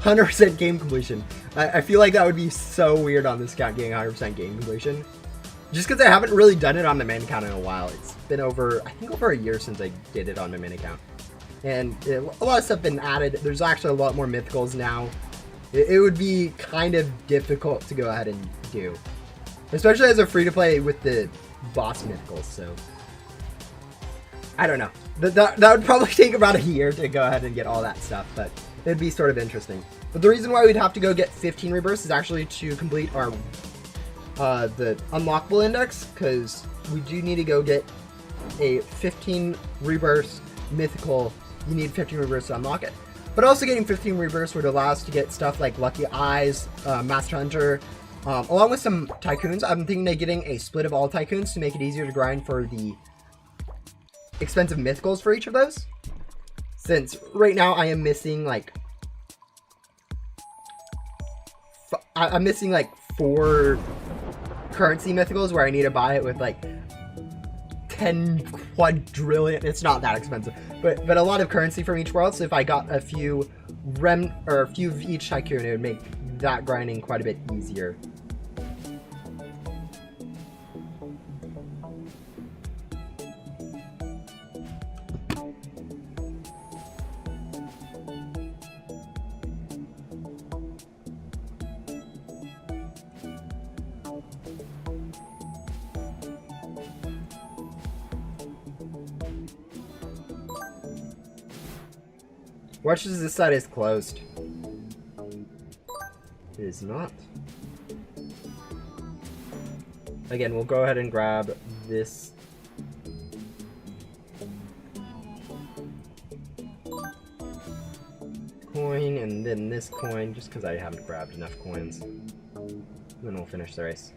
100% game completion. I feel like that would be so weird on this account, getting 100% game completion. Just because I haven't really done it on the main account in a while. It's been I think over a year since I did it on my main account. And a lot of stuff been added. There's actually a lot more mythicals now. It would be kind of difficult to go ahead and do. Especially as a free-to-play with the boss mythicals, so... I don't know. That would probably take about a year to go ahead and get all that stuff, but it'd be sort of interesting. But the reason why we'd have to go get 15 rebirths is actually to complete our the unlockable index, because we do need to go get a 15 rebirths mythical. You need 15 rebirths to unlock it. But also getting 15 rebirths would allow us to get stuff like Lucky Eyes, Master Hunter, along with some Tycoons. I'm thinking of getting a split of all Tycoons to make it easier to grind for the expensive mythicals for each of those. Since right now I am missing like... I'm missing like 4 currency mythicals where I need to buy it with like 10 quadrillion. It's not that expensive, but a lot of currency from each world. So if I got a few a few of each Tycoon, it would make that grinding quite a bit easier. Watch as this side is closed. It is not. Again, we'll go ahead and grab this. Coin and then this coin, just because I haven't grabbed enough coins. And then we'll finish the race.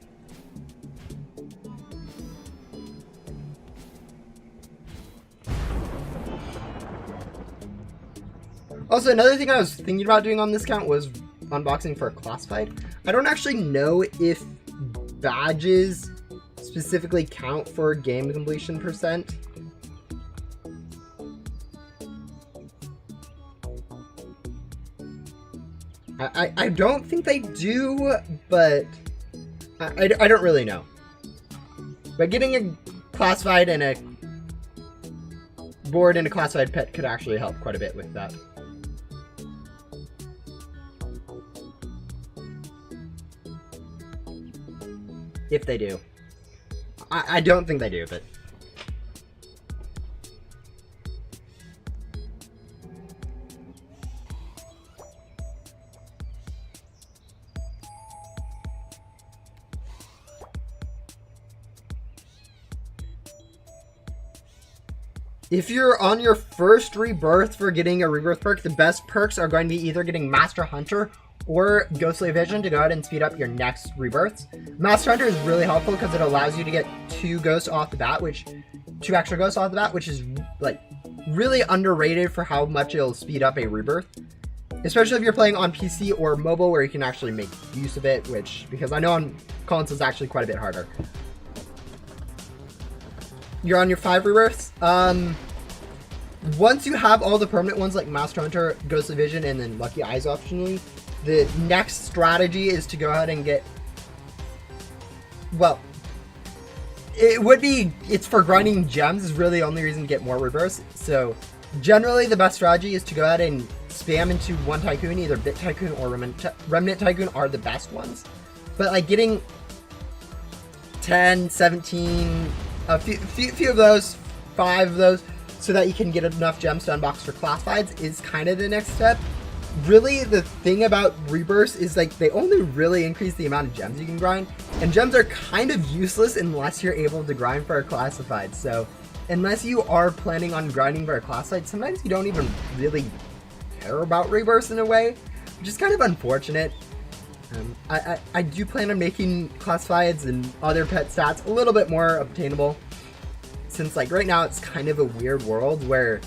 Also, another thing I was thinking about doing on this account was unboxing for Classified. I don't actually know if badges specifically count for game completion percent. I don't think they do, but I don't really know. But getting a Classified and a board and a Classified pet could actually help quite a bit with that. If they do. I don't think they do, but... If you're on your first rebirth for getting a rebirth perk, the best perks are going to be either getting Master Hunter or Ghostly Vision to go ahead and speed up your next rebirths. Master Hunter is really helpful because it allows you to get 2 ghosts off the bat, 2 extra ghosts off the bat, which is like really underrated for how much it'll speed up a rebirth. Especially if you're playing on PC or mobile where you can actually make use of it, because I know on console it's actually quite a bit harder. You're on your 5 rebirths. once you have all the permanent ones like Master Hunter, Ghost of Vision, and then Lucky Eyes optionally, the next strategy is to go ahead and get, well, it's for grinding gems is really the only reason to get more rebirths. So generally the best strategy is to go ahead and spam into one Tycoon, either Bit Tycoon or Remnant Tycoon are the best ones. But like getting 10, 17, a few of those, 5 of those, so that you can get enough gems to unbox for classifieds is kind of the next step. Really, the thing about rebirths is like they only really increase the amount of gems you can grind, and gems are kind of useless unless you're able to grind for a classified. So unless you are planning on grinding for a classified, sometimes you don't even really care about rebirths in a way, which is kind of unfortunate. I do plan on making classifieds and other pet stats a little bit more obtainable, since like right now it's kind of a weird world where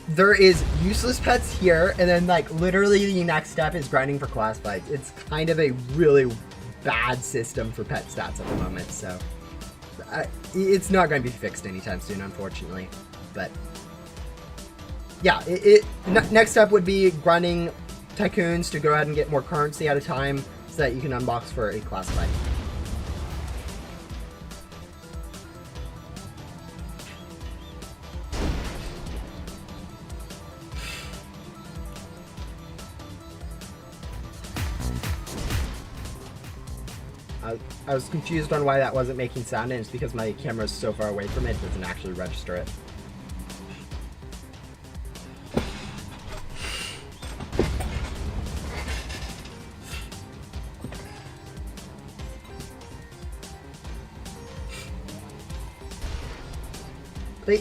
there is useless pets here, and then like literally the next step is grinding for classifieds. It's kind of a really bad system for pet stats at the moment, so it's not going to be fixed anytime soon, unfortunately. But yeah, next step would be grinding Tycoons to go ahead and get more currency at a time so that you can unbox for a classified. I was confused on why that wasn't making sound, and it's because my camera is so far away from it, it doesn't actually register it.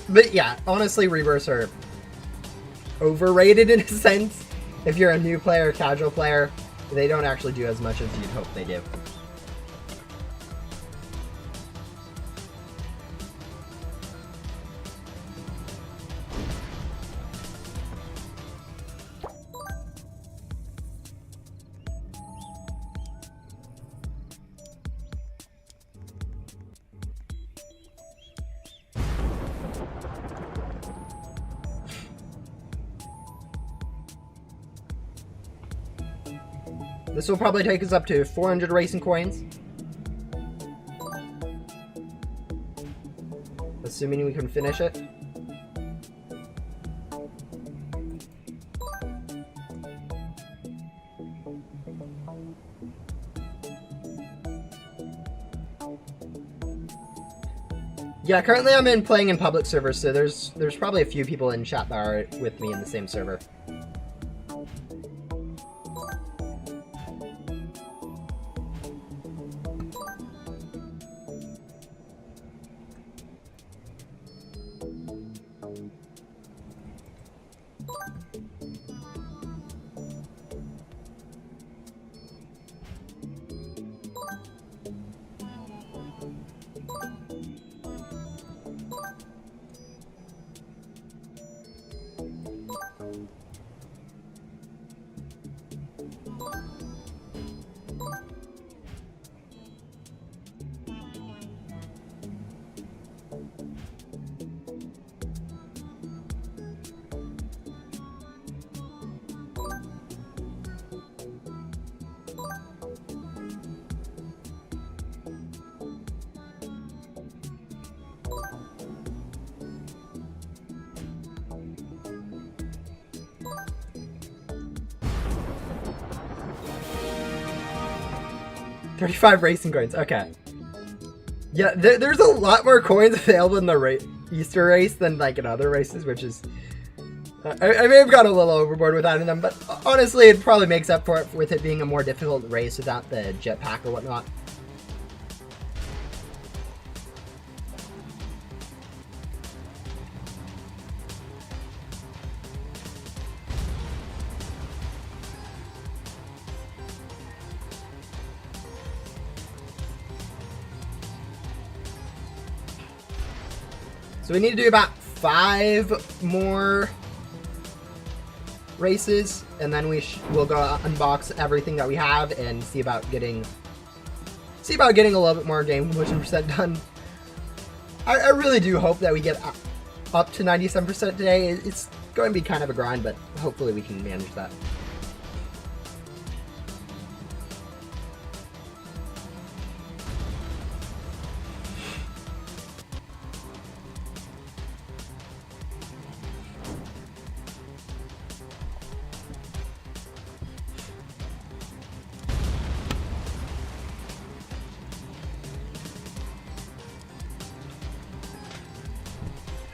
But yeah, honestly, rebirths are overrated in a sense. If you're a new player, casual player, they don't actually do as much as you'd hope they do. This will probably take us up to 400 racing coins. Assuming we can finish it. Yeah, currently I'm playing in public servers, so there's probably a few people in chat that are with me in the same server. $35 racing coins, okay. Yeah, there's a lot more coins available in the Easter race than like in other races, which is... I may have gone a little overboard with adding them, but honestly it probably makes up for it with it being a more difficult race without the jetpack or whatnot. So we need to do about 5 more races, and then we'll go unbox everything that we have and see about getting a little bit more game completion percent done. I really do hope that we get up to 97% today. It's going to be kind of a grind, but hopefully we can manage that.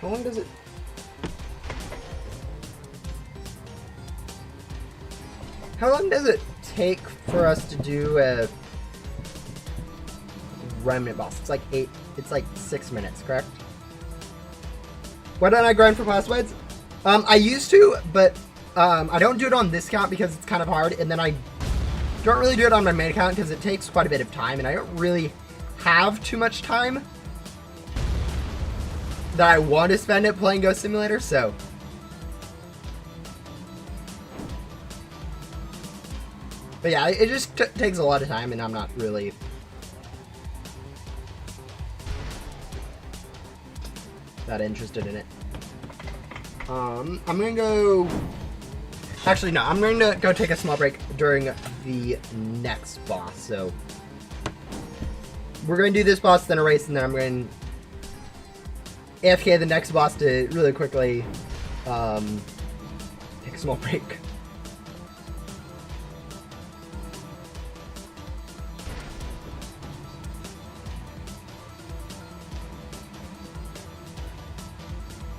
How long does it... How long does it take for us to do a remnant boss? It's like 6 minutes, correct? Why don't I grind for classifieds? I used to, but I don't do it on this account because it's kind of hard, and then I don't really do it on my main account because it takes quite a bit of time, and I don't really have too much time that I want to spend it playing Ghost Simulator, so. But yeah, it just takes a lot of time, and I'm not really that interested in it. I'm gonna go... Actually, no, I'm going to go take a small break during the next boss, so. We're going to do this boss, then a race, and then I'm going to AFK the next boss to really quickly take a small break.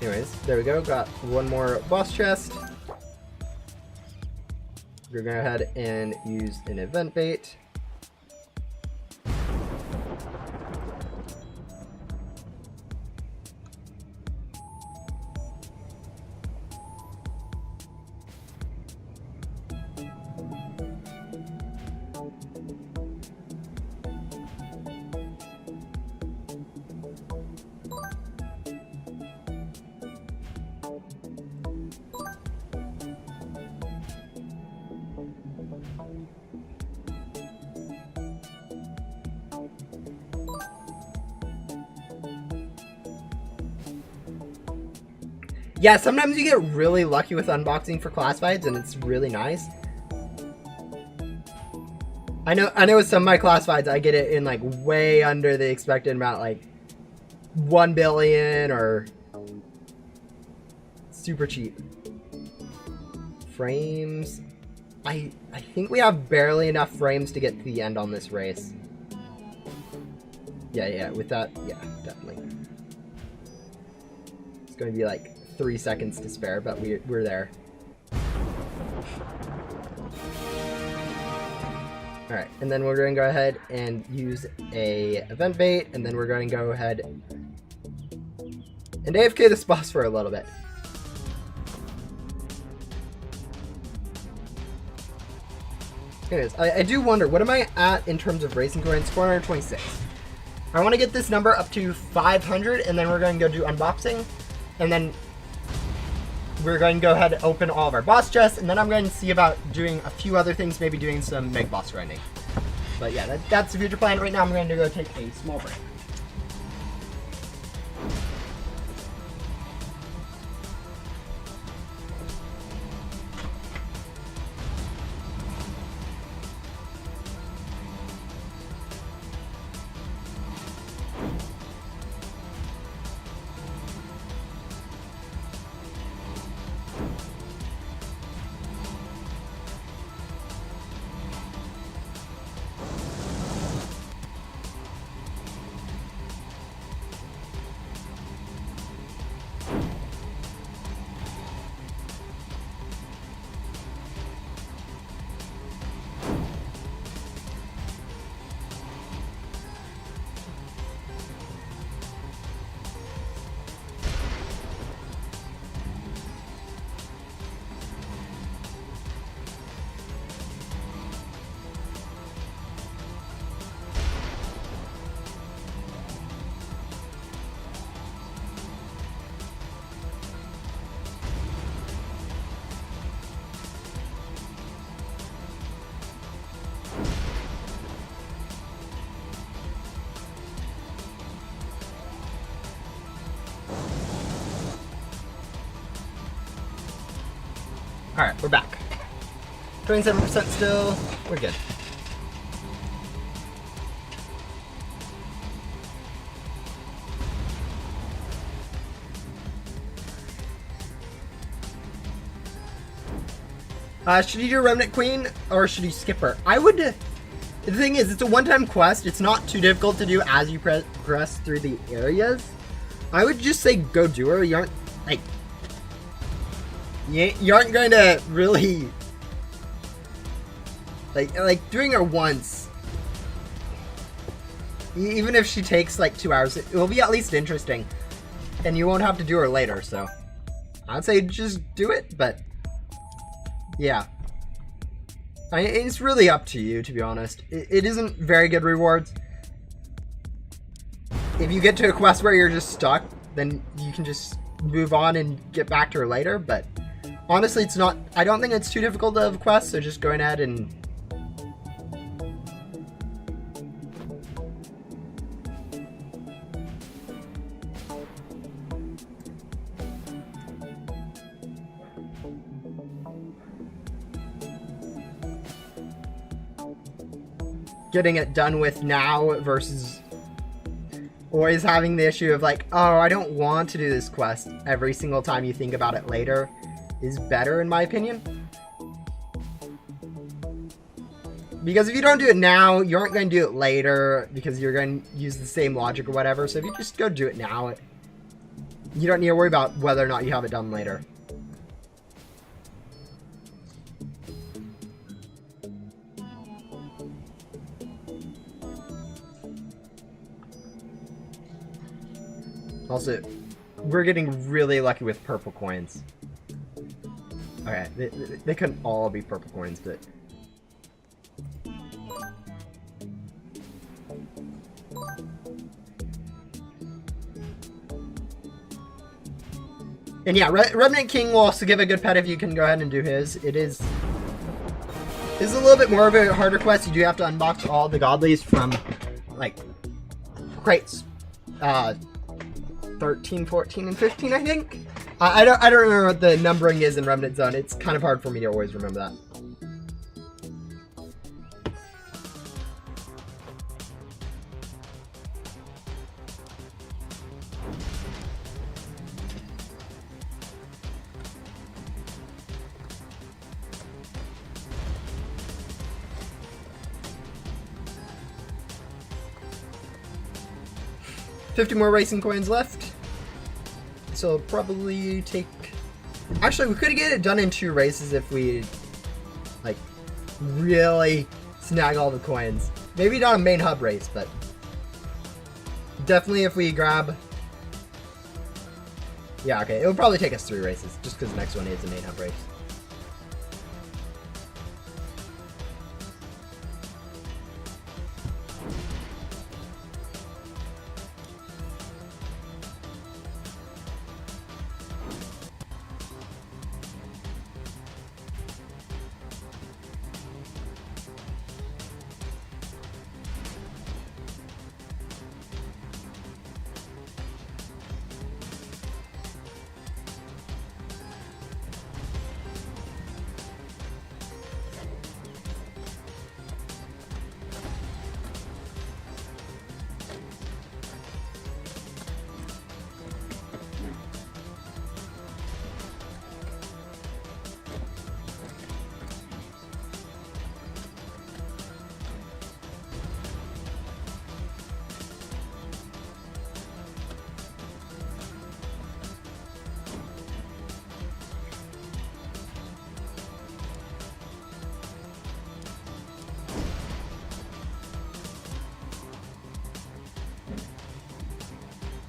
Anyways, there we go. Got one more boss chest. We're going to go ahead and use an event bait. Yeah, sometimes you get really lucky with unboxing for classifieds, and it's really nice. I know with some of my classifieds, I get it in like way under the expected amount, like 1 billion or super cheap. Frames. I think we have barely enough frames to get to the end on this race. Yeah, with that, yeah, definitely. It's going to be like 3 seconds to spare, but we're there. Alright, and then we're going to go ahead and use a event bait, and then we're going to go ahead and AFK this boss for a little bit. Anyways, I do wonder, what am I at in terms of racing coins? 426. I want to get this number up to 500, and then we're going to go do unboxing, and then we're going to go ahead and open all of our boss chests, and then I'm going to see about doing a few other things, maybe doing some Meg boss grinding. But yeah, that's the future plan. Right now I'm going to go take a small break. Alright, we're back. 27% still. We're good. Should you do Remnant Queen, or should you skip her? I would... The thing is, it's a one-time quest. It's not too difficult to do as you progress through the areas. I would just say go do her. You aren't, like... You aren't going to really... Like, doing her once... Even if she takes, like, 2 hours, it will be at least interesting. And you won't have to do her later, so... I'd say just do it, but... Yeah. It's really up to you, to be honest. It isn't very good rewards. If you get to a quest where you're just stuck, then you can just move on and get back to her later, but honestly, it's not... I don't think it's too difficult of a quest, so just go ahead and... getting it done with now versus always having the issue of like, oh, I don't want to do this quest every single time you think about it later is better in my opinion. Because if you don't do it now, you aren't going to do it later because you're going to use the same logic or whatever. So if you just go do it now, you don't need to worry about whether or not you have it done later. Also, we're getting really lucky with purple coins. Okay, they couldn't all be purple coins, but... And yeah, Remnant King will also give a good pet if you can go ahead and do his. It is a little bit more of a harder quest. You do have to unbox all the godlies from, like, crates. 13, 14, and 15, I think. I don't remember what the numbering is in Remnant Zone. It's kind of hard for me to always remember that. $50 more racing coins left. So it'll probably take... Actually, we could get it done in 2 races if we, like, really snag all the coins. Maybe not a main hub race, but definitely if we grab... Yeah, okay, it'll probably take us 3 races, just because the next one is a main hub race.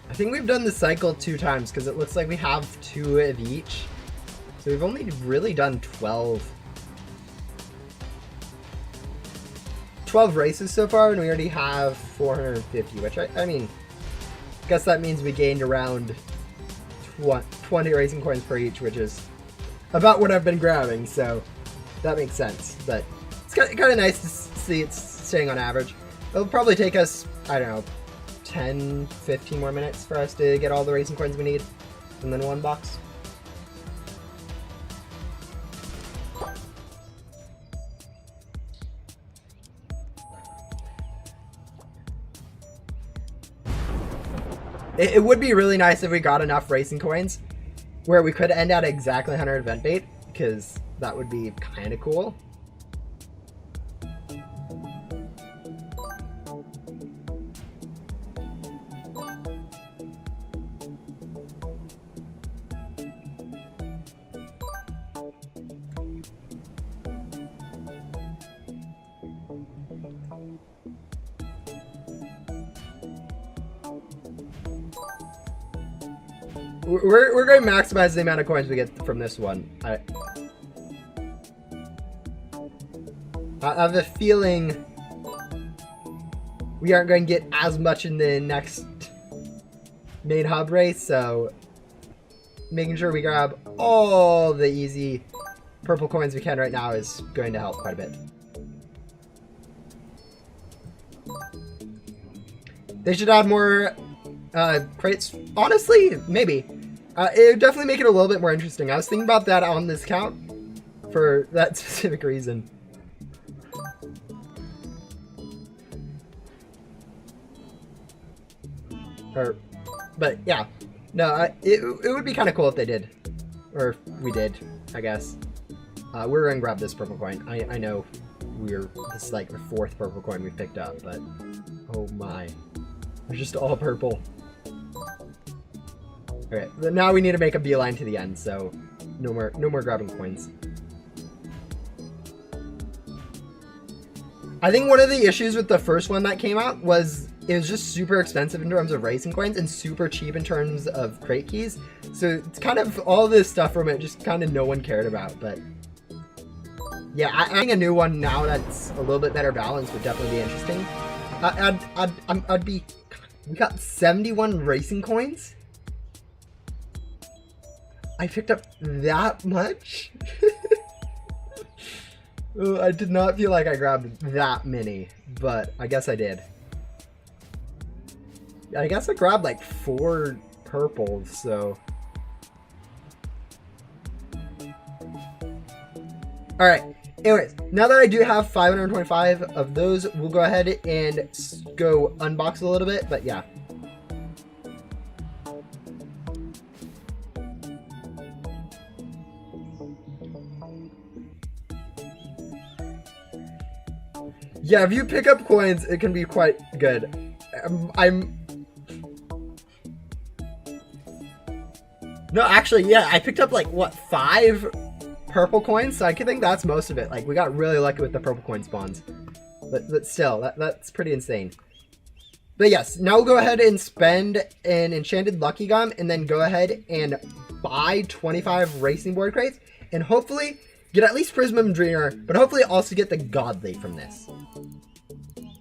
I think we've done the cycle 2 times because it looks like we have 2 of each. So we've only really done 12 races so far, and we already have 450, which I mean, I guess that means we gained around 20 racing coins per each, which is about what I've been grabbing, so that makes sense. But it's kind of nice to see it's staying on average. It'll probably take us, I don't know, 10, 15 more minutes for us to get all the racing coins we need, and then 1 box. It would be really nice if we got enough racing coins where we could end at exactly 100 event bait, because that would be kind of cool. We're going to maximize the amount of coins we get from this one. I have a feeling we aren't going to get as much in the next main hub race, so making sure we grab all the easy purple coins we can right now is going to help quite a bit. They should add more crates. Honestly, maybe. It would definitely make it a little bit more interesting. I was thinking about that on this count for that specific reason. But yeah, no, it would be kind of cool if they did, or if we did, I guess. We're gonna grab this purple coin. I know this is like the 4th purple coin we picked up, but oh my, they're just all purple. Okay, now we need to make a beeline to the end, so no more grabbing coins. I think one of the issues with the first one that came out was it was just super expensive in terms of racing coins and super cheap in terms of crate keys. So it's kind of all this stuff from it just kind of no one cared about. But yeah, I think a new one now that's a little bit better balanced would definitely be interesting. I'd be. We got 71 racing coins. I picked up that much. I did not feel like I grabbed that many, but I guess I did. I guess I grabbed like 4 purples, so. Alright, anyways, now that I do have 525 of those, we'll go ahead and go unbox a little bit, but yeah. Yeah, if you pick up coins, it can be quite good. No, actually, yeah, I picked up like, what, 5 purple coins? So I think that's most of it. Like, we got really lucky with the purple coin spawns. But still, that's pretty insane. But yes, now we'll go ahead and spend an enchanted lucky gum and then go ahead and buy 25 racing board crates and hopefully get at least Prism Dreamer, but hopefully also get the Godly from this.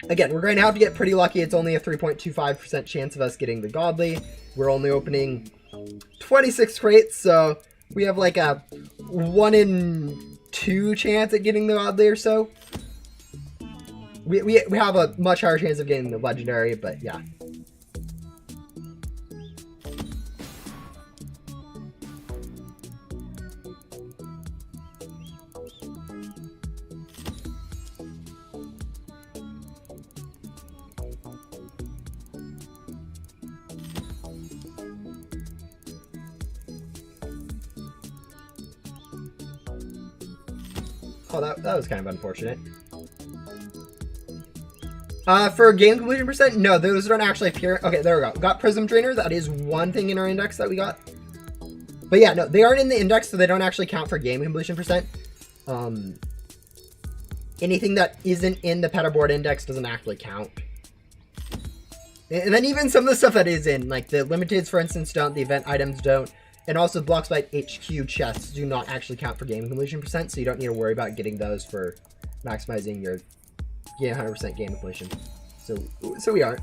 Again, we're going to have to get pretty lucky. It's only a 3.25% chance of us getting the Godly. We're only opening 26 crates, so we have like a 1 in 2 chance at getting the Godly or so. We have a much higher chance of getting the Legendary, but yeah. Oh, that was kind of unfortunate. For game completion percent, no, those don't actually appear. Okay, there we go. Got Prism Drainer. That is one thing in our index that we got. But yeah, no, they aren't in the index, so they don't actually count for game completion percent. Anything that isn't in the Peta Board index doesn't actually count. And then even some of the stuff that is in, like the limiteds, for instance, don't. The event items don't. And also Bloxbite HQ chests do not actually count for game completion percent, so you don't need to worry about getting those for maximizing your 100% game completion. So we aren't.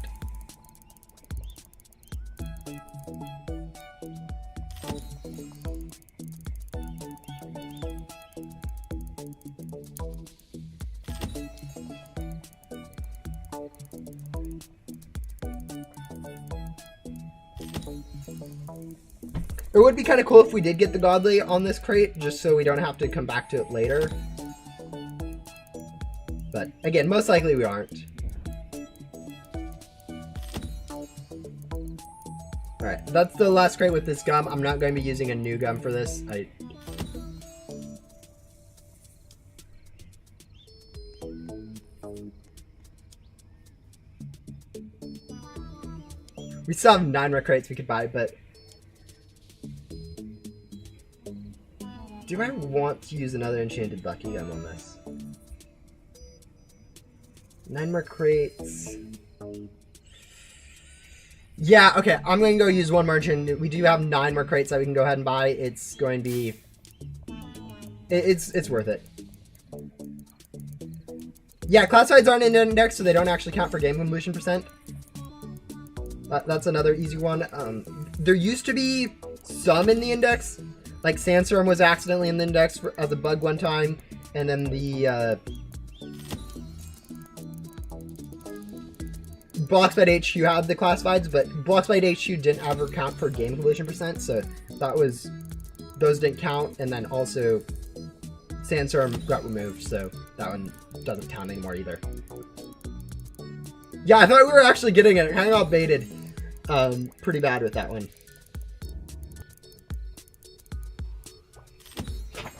It would be kind of cool if we did get the Godly on this crate, just so we don't have to come back to it later. But again, most likely we aren't. Alright, that's the last crate with this gum. I'm not going to be using a new gum for this. We still have 9 more crates we could buy, but do I want to use another enchanted lucky gum on this? 9 more crates. Yeah, okay, I'm going to go use one more enchanted. We do have 9 more crates that we can go ahead and buy. It's going to be... It's worth it. Yeah, classifieds aren't in the index, so they don't actually count for game completion percent. That's another easy one. There used to be some in the index. Like Sandstorm was accidentally in the index as a bug one time. And then the Bloxbite HQ had the classifieds, but Bloxbite HQ didn't ever count for game completion percent. So that was, those didn't count. And then also Sandstorm got removed, so that one doesn't count anymore either. Yeah, I thought we were actually getting it. It kind of got baited pretty bad with that one.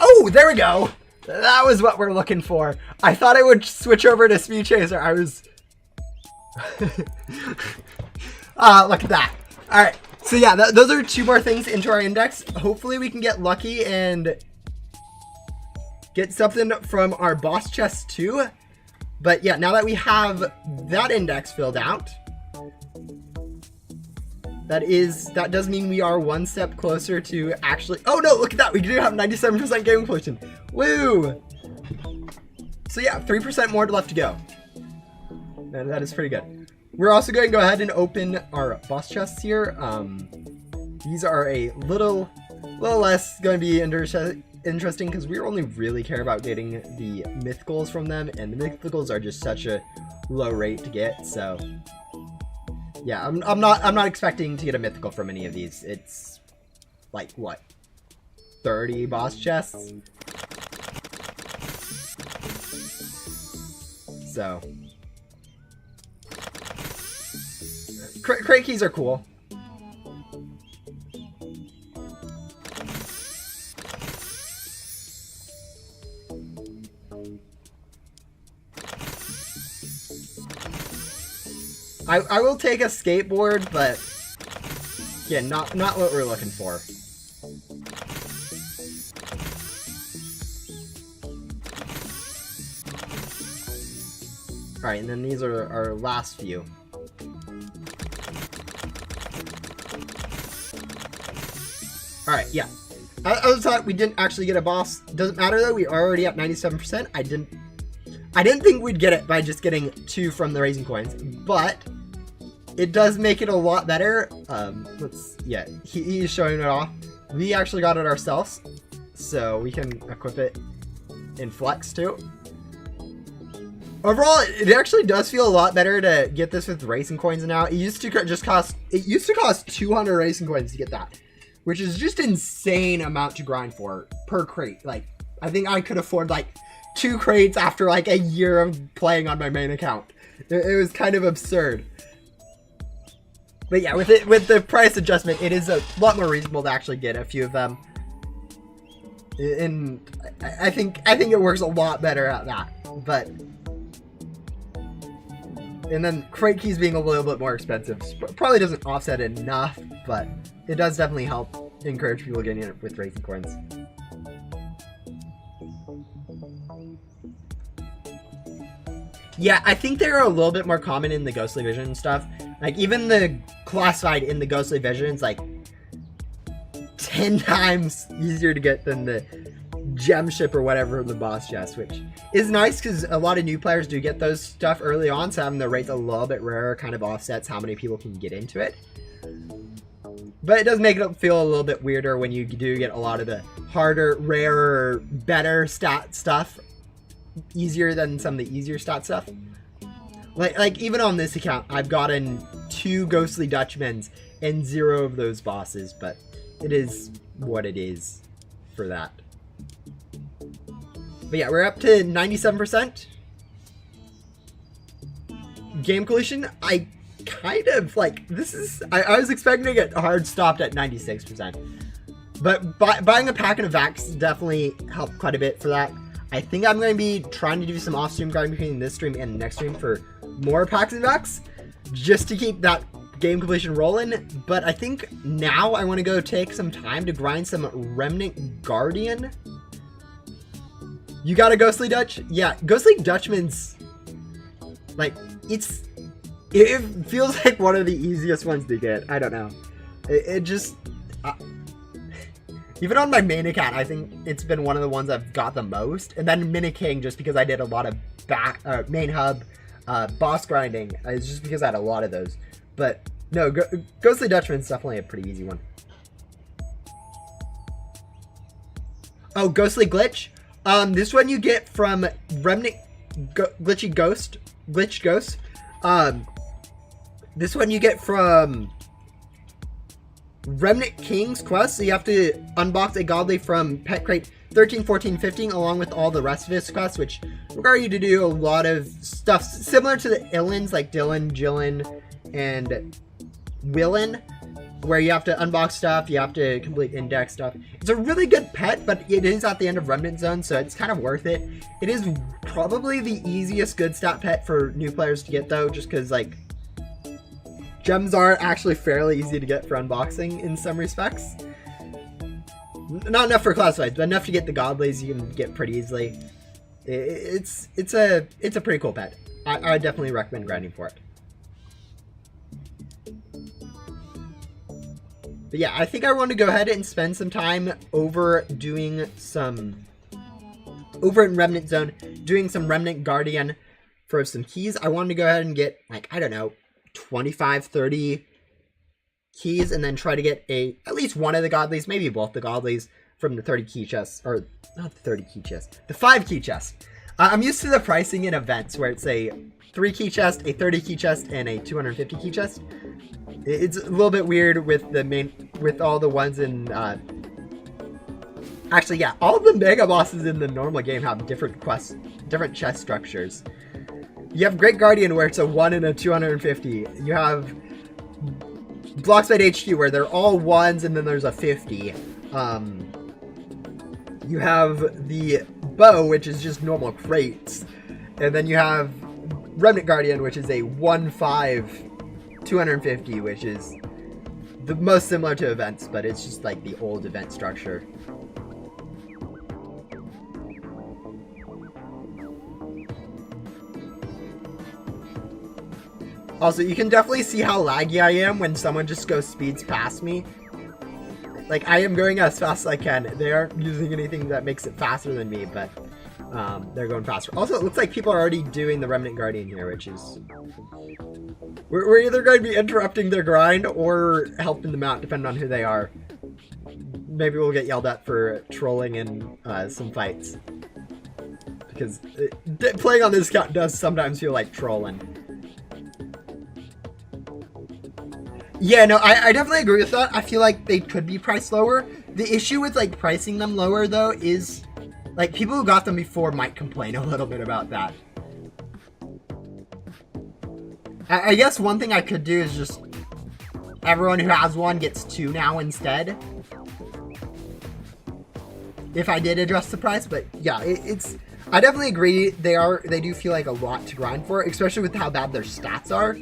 Oh, there we go. That was what we're looking for. I thought I would switch over to Speed Chaser. I was... look at that. All right. So yeah, those are 2 more things into our index. Hopefully we can get lucky and get something from our boss chest too. But yeah, now that we have that index filled out, that does mean we are 1 step closer to actually... Oh no, look at that. We do have 97% game completion. Woo! So yeah, 3% more left to go. And that is pretty good. We're also going to go ahead and open our boss chests here. These are a little less going to be interesting because we only really care about getting the mythicals from them, and the mythicals are just such a low rate to get. So yeah, I'm not expecting to get a mythical from any of these. It's like what, 30 boss chests. So crate keys are cool. I will take a skateboard, but yeah, not what we're looking for. Alright, and then these are our last few. Alright, yeah. I thought we didn't actually get a boss. Doesn't matter though, we are already at 97%. I didn't think we'd get it by just getting 2 from the Raising Coins, but it does make it a lot better. Yeah, he's showing it off. We actually got it ourselves, so we can equip it in Flex too. Overall, it actually does feel a lot better to get this with Racing Coins now. It used to cost 200 Racing Coins to get that, which is just insane amount to grind for per crate. Like, I think I could afford like 2 crates after like a year of playing on my main account. It was kind of absurd. But yeah, with the price adjustment, it is a lot more reasonable to actually get a few of them. And I think it works a lot better at that. But and then crate keys being a little bit more expensive probably doesn't offset enough, but it does definitely help encourage people getting it with Racing Coins. Yeah, I think they're a little bit more common in the Ghostly Vision and stuff. Like, even the classified in the Ghostly Vision is like 10 times easier to get than the gem ship or whatever in the boss chest, which is nice because a lot of new players do get those stuff early on, so having the rates a little bit rarer kind of offsets how many people can get into it. But it does make it feel a little bit weirder when you do get a lot of the harder, rarer, better stat stuff easier than some of the easier stat stuff. Like even on this account, I've gotten 2 Ghostly Dutchmans and 0 of those bosses, but it is what it is for that. But yeah, we're up to 97%. Game completion, I kind of like, this is, I was expecting to get hard stopped at 96%. But buying a pack and a Vax definitely helped quite a bit for that. I think I'm going to be trying to do some off-stream grinding between this stream and the next stream for more Packs and Vacs, just to keep that game completion rolling. But I think now I want to go take some time to grind some Remnant Guardian. You got a Ghostly Dutch? Yeah, Ghostly Dutchman's, like, it feels like one of the easiest ones to get. I don't know. It just... even on my main account, I think it's been one of the ones I've got the most. And then Mini King, just because I did a lot of main hub boss grinding. It's just because I had a lot of those. But no, Ghostly Dutchman's definitely a pretty easy one. Oh, Ghostly Glitch. This one you get from Remnant Glitched Ghost. This one you get from Remnant King's quest, so you have to unbox a godly from Pet Crate 13, 14, 15, along with all the rest of his quests, which require you to do a lot of stuff similar to the Illins, like Dylan, Jillen, and Willen, where you have to unbox stuff, you have to complete index stuff. It's a really good pet, but it is at the end of Remnant Zone, so it's kind of worth it. It is probably the easiest good stat pet for new players to get, though, just because, like, gems are actually fairly easy to get for unboxing in some respects. Not enough for classifieds, but enough to get the godlies you can get pretty easily. It's a pretty cool pet. I definitely recommend grinding for it. But yeah, I think I want to go ahead and spend some time over in Remnant Zone, doing some Remnant Guardian for some keys. I wanted to go ahead and get, like, I don't know, 25, 30 keys, and then try to get at least one of the godlies, maybe both the godlies, from the 30 key chests, or not the 30 key chests, the 5 key chests. I'm used to the pricing in events where it's a 3 key chest, a 30 key chest, and a 250 key chest. It's a little bit weird with all the ones in, actually, yeah, all the mega bosses in the normal game have different quests, different chest structures. You have Great Guardian, where it's a 1 and a 250. You have Blocksmith HQ, where they're all 1s and then there's a 50. You have the Bow, which is just normal crates. And then you have Remnant Guardian, which is a 1-5 250, which is the most similar to events, but it's just like the old event structure. Also, you can definitely see how laggy I am when someone just speeds past me. Like, I am going as fast as I can. They aren't using anything that makes it faster than me, but they're going faster. Also, it looks like people are already doing the Remnant Guardian here, which is... We're either going to be interrupting their grind or helping them out, depending on who they are. Maybe we'll get yelled at for trolling in some fights. Because playing on this account does sometimes feel like trolling. Yeah, no, I definitely agree with that. I feel like they could be priced lower. The issue with, like, pricing them lower, though, is, like, people who got them before might complain a little bit about that. I guess one thing I could do is just everyone who has one gets 2 now instead. If I did address the price, but yeah, I definitely agree. They do feel like a lot to grind for, especially with how bad their stats are.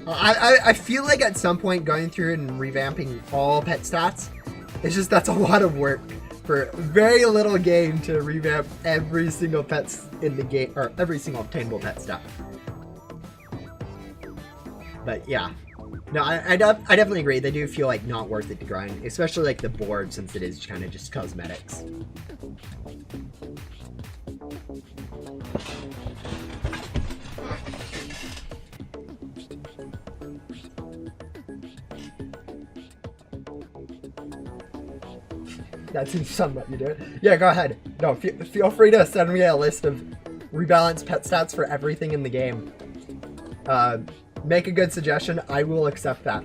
I feel like at some point going through and revamping all pet stats, that's a lot of work for very little gain to revamp every single pets in the game, or every single obtainable pet stat. But yeah, no, I definitely agree. They do feel like not worth it to grind, especially like the board, since it is kind of just cosmetics. That seems fun, what you do. Yeah, go ahead. No, feel free to send me a list of rebalanced pet stats for everything in the game. Make a good suggestion. I will accept that.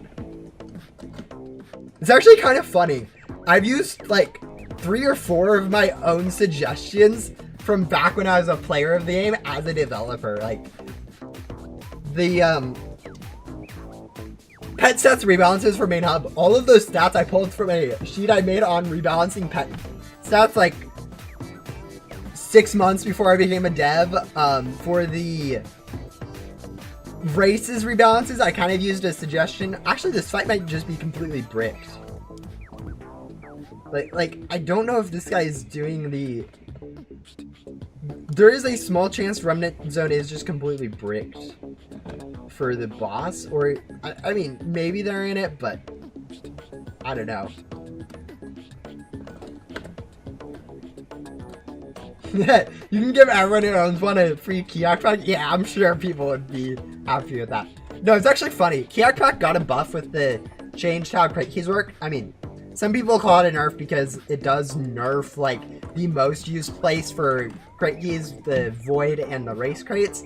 It's actually kind of funny. I've used like 3 or 4 of my own suggestions from back when I was a player of the game as a developer. Like the Pet stats rebalances for main hub. All of those stats I pulled from a sheet I made on rebalancing pet stats like 6 months before I became a dev. For the races rebalances, I kind of used a suggestion. Actually, this fight might just be completely bricked. Like I don't know if this guy is doing the... There is a small chance Remnant Zone is just completely bricked for the boss, or I mean, maybe they're in it, but I don't know. You can give everyone who owns one a free Kiosk pack. Yeah, I'm sure people would be happy with that. No, it's actually funny. Kiosk pack got a buff with the changed how crate keys work. I mean, some people call it a nerf because it does nerf like the most used place for crate keys, the void and the race crates.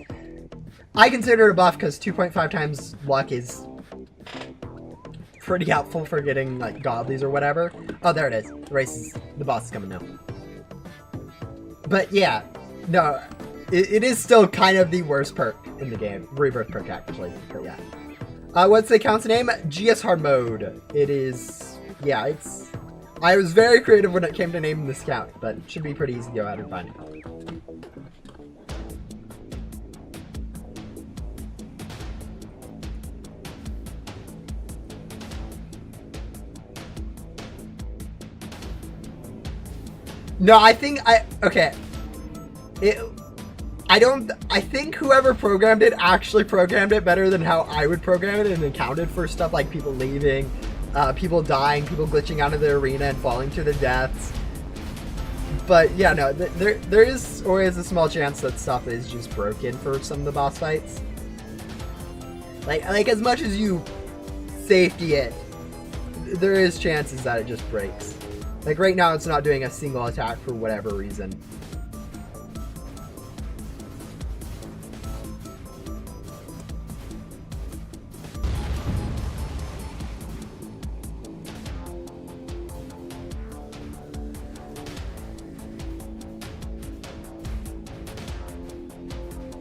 I consider it a buff because 2.5 times luck is pretty helpful for getting like godlies or whatever. Oh, there it is. The race is, the boss is coming now. But yeah, no, it is still kind of the worst perk in the game. Rebirth perk, actually. But yeah. What's the account's name? GS Hard Mode. It is, yeah, it's... I was very creative when it came to naming this account, but it should be pretty easy to go out and find it. No, I think okay. I think whoever programmed it actually programmed it better than how I would program it and accounted for stuff like people leaving, people dying, people glitching out of the arena and falling to their deaths. But yeah, no, there is always a small chance that stuff is just broken for some of the boss fights. Like as much as you safety it, there is chances that it just breaks. Like right now, it's not doing a single attack for whatever reason.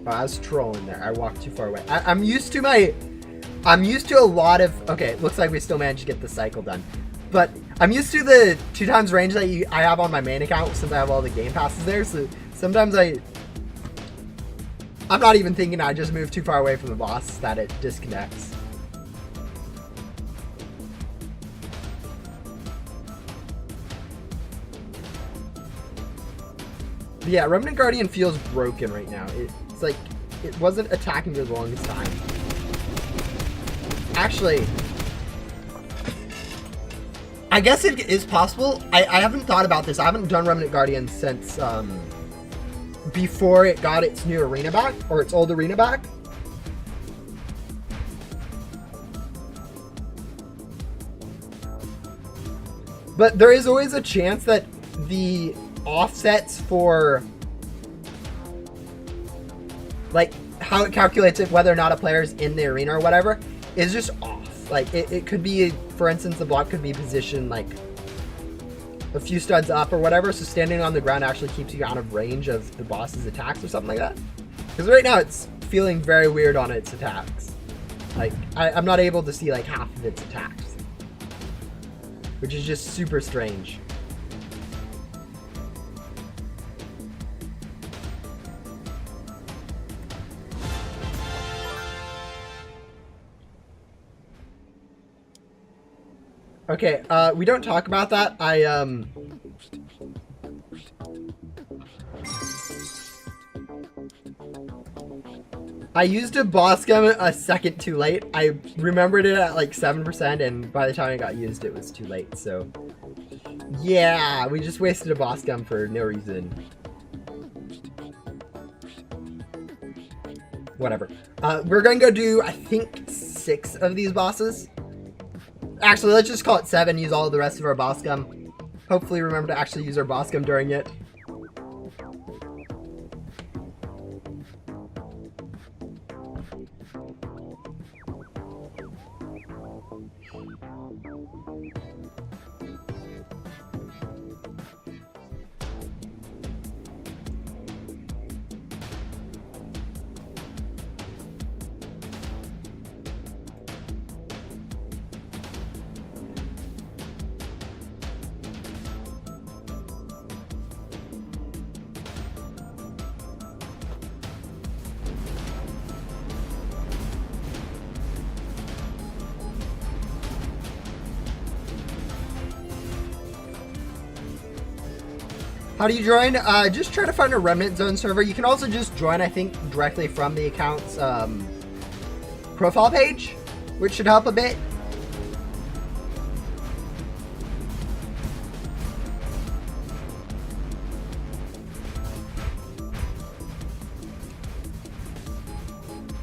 Oh, I was trolling there. I walked too far away. I'm used to a lot of... Okay, it looks like we still managed to get the cycle done. But I'm used to the 2 times range that I have on my main account since I have all the game passes there. So sometimes I'm not even thinking I just moved too far away from the boss that it disconnects. But yeah, Remnant Guardian feels broken right now. It's like it wasn't attacking for the longest time. Actually, I guess it is possible. I haven't thought about this. I haven't done Remnant Guardian since before it got its new arena back, or its old arena back. But there is always a chance that the offsets for like how it calculates it, whether or not a player's in the arena or whatever, is just off. Like it could be, for instance, the block could be positioned like a few studs up or whatever, so standing on the ground actually keeps you out of range of the boss's attacks or something like that. Because right now it's feeling very weird on its attacks. Like I'm not able to see like half of its attacks, which is just super strange. Okay, we don't talk about that. I used a boss gun a second too late. I remembered it at like 7%, and by the time it got used, it was too late. So, yeah, we just wasted a boss gun for no reason. Whatever. We're gonna go do, I think, 6 of these bosses. Actually, let's just call it 7, use all of the rest of our boss gum. Hopefully remember to actually use our boss gum during it. How do you join? Just try to find a Remnant Zone server. You can also just join, I think, directly from the account's profile page, which should help a bit.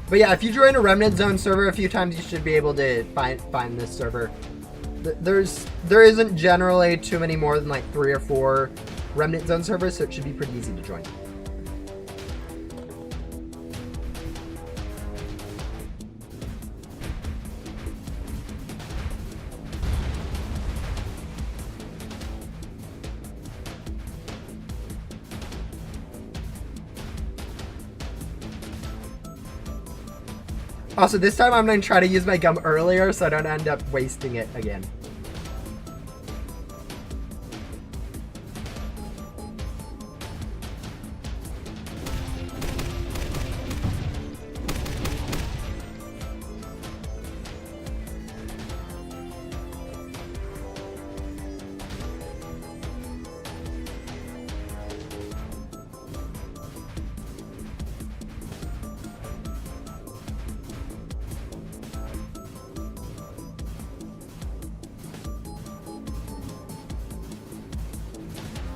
But yeah, if you join a Remnant Zone server a few times, you should be able to find this server. There isn't generally too many more than like 3 or 4 Remnant Zone servers, so it should be pretty easy to join. Also, this time I'm going to try to use my gum earlier so I don't end up wasting it again.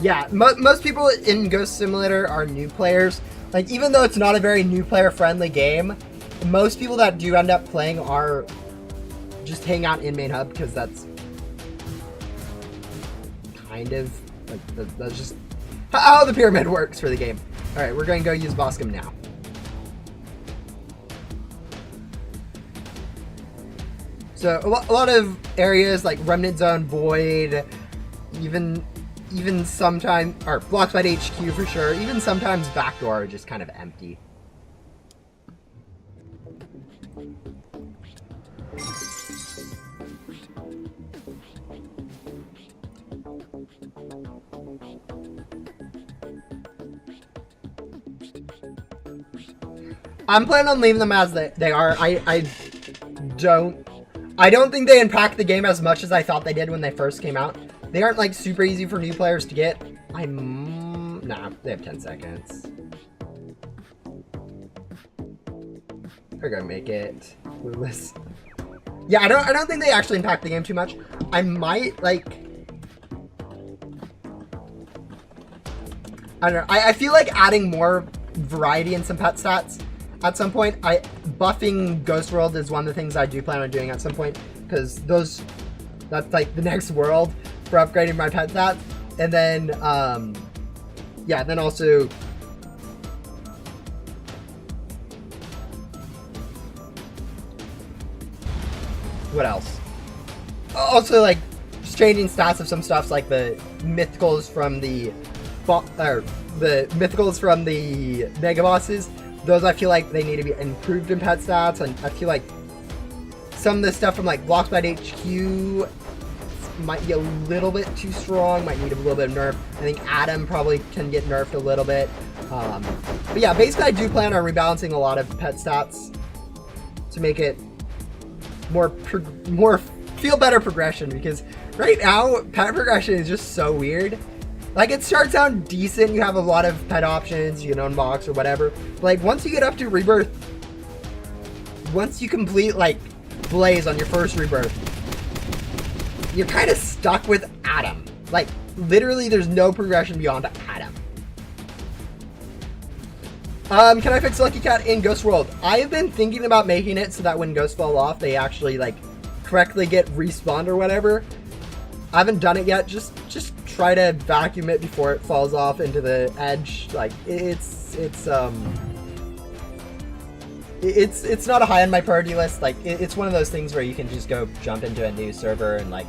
Yeah, most people in Ghost Simulator are new players. Like, even though it's not a very new player friendly game, most people that do end up playing are just hang out in main hub because that's kind of like that's just how the pyramid works for the game. All right, we're going to go use Boscom now. So a lot of areas like Remnant Zone, Void, even sometimes, or Blockfight HQ for sure, even sometimes Backdoor are just kind of empty. I'm planning on leaving them as they are. I don't think they impact the game as much as I thought they did when they first came out. They aren't like super easy for new players to get. Nah, they have 10 seconds. They're gonna make it clueless. Yeah, I don't think they actually impact the game too much. I might like, I don't know. I feel like adding more variety in some pet stats at some point. Buffing Ghost World is one of the things I do plan on doing at some point, because that's like the next world for upgrading my pet stats. And then yeah, then also what else? Also, like, just changing stats of some stuffs, like the mythicals from the mega bosses. Those I feel like they need to be improved in pet stats, and I feel like some of the stuff from like Blockfight HQ might be a little bit too strong, might need a little bit of nerf. I think Adam probably can get nerfed a little bit. But yeah, basically I do plan on rebalancing a lot of pet stats to make it more feel better progression, because right now pet progression is just so weird. Like, it starts out decent, you have a lot of pet options, you can unbox or whatever. But like, once you get up to rebirth, once you complete like Blaze on your first rebirth, you're kind of stuck with Adam. Like, literally there's no progression beyond Adam. Can I fix Lucky Cat in Ghost World? I've been thinking about making it so that when ghosts fall off, they actually like correctly get respawned or whatever. I haven't done it yet. Just try to vacuum it before it falls off into the edge. Like, it's not a high on my priority list. Like, it's one of those things where you can just go jump into a new server and like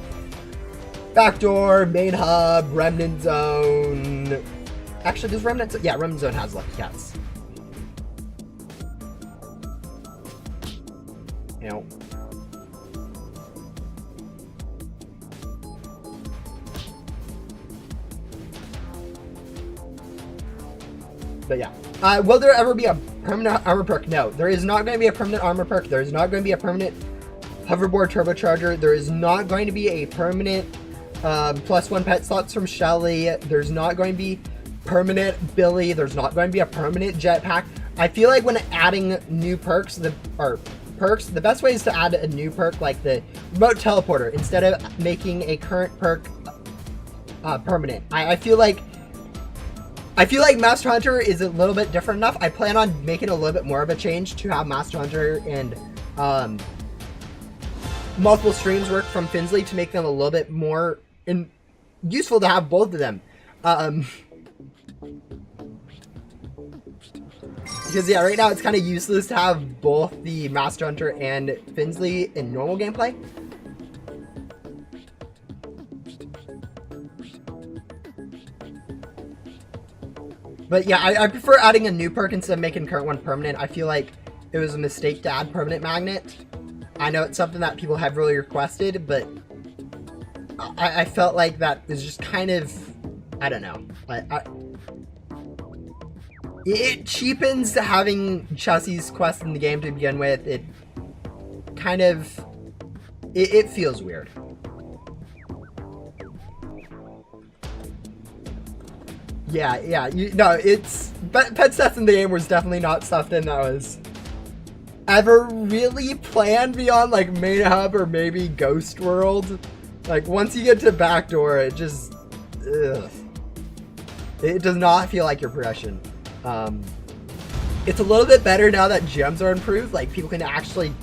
Backdoor, Main Hub, Remnant Zone. Actually, does Remnant Zone? Yeah, Remnant Zone has Lucky Cats. You know. But yeah. Will there ever be a permanent armor perk? No, there is not going to be a permanent armor perk. There is not going to be a permanent hoverboard turbocharger. There is not going to be a permanent +1 pet slots from Shelly. There's not going to be permanent Billy. There's not going to be a permanent jetpack. I feel like when adding new perks, the best way is to add a new perk like the remote teleporter instead of making a current perk permanent. I feel like Master Hunter is a little bit different enough. I plan on making a little bit more of a change to have Master Hunter and multiple streams work from Finsley to make them a little bit more useful to have both of them. Because yeah, right now it's kind of useless to have both the Master Hunter and Finsley in normal gameplay. But yeah, I prefer adding a new perk instead of making current one permanent. I feel like it was a mistake to add permanent magnet. I know it's something that people have really requested, but I felt like that is just kind of, I don't know. It cheapens having Chelsea's quest in the game to begin with. It kind of, it feels weird. Yeah, it's, pet stats in the game was definitely not stuff in that was ever really planned beyond like main hub or maybe Ghost World. Like once you get to backdoor, it just, ugh. It does not feel like your progression. It's a little bit better now that gems are improved. Like people can actually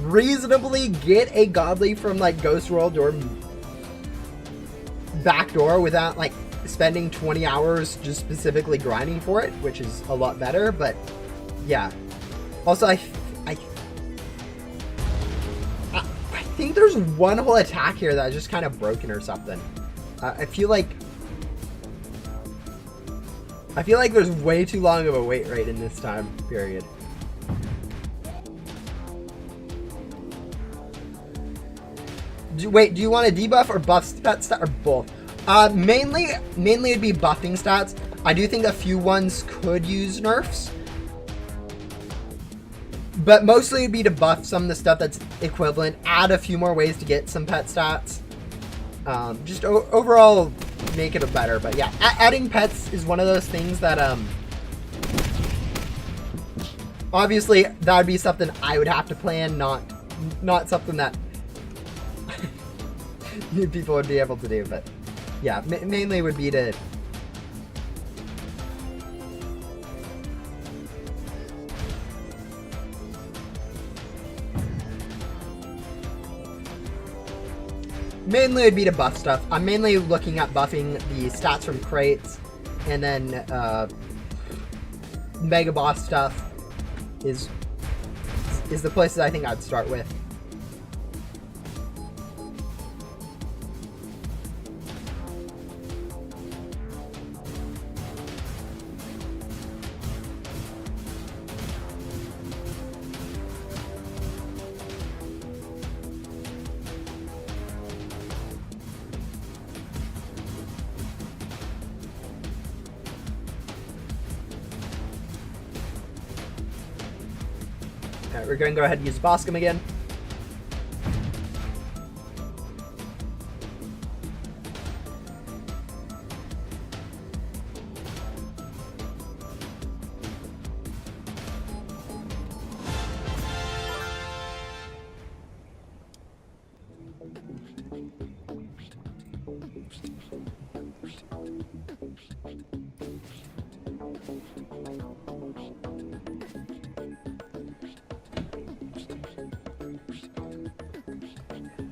reasonably get a godly from like Ghost World or backdoor without like spending 20 hours just specifically grinding for it, which is a lot better. But yeah, also I think there's one whole attack here that is just kind of broken or something. I feel like there's way too long of a wait rate in this time period. Do you want to debuff or buff pet stat or both? Mainly it'd be buffing stats. I do think a few ones could use nerfs, but mostly it'd be to buff some of the stuff that's equivalent, add a few more ways to get some pet stats. Just overall make it better. But yeah, adding pets is one of those things that obviously that would be something I would have to plan, not something that new people would be able to do. But yeah, mainly would be to buff stuff. I'm mainly looking at buffing the stats from crates, and then Mega Boss stuff is the places I think I'd start with. Alright, we're going to go ahead and use Boscom again.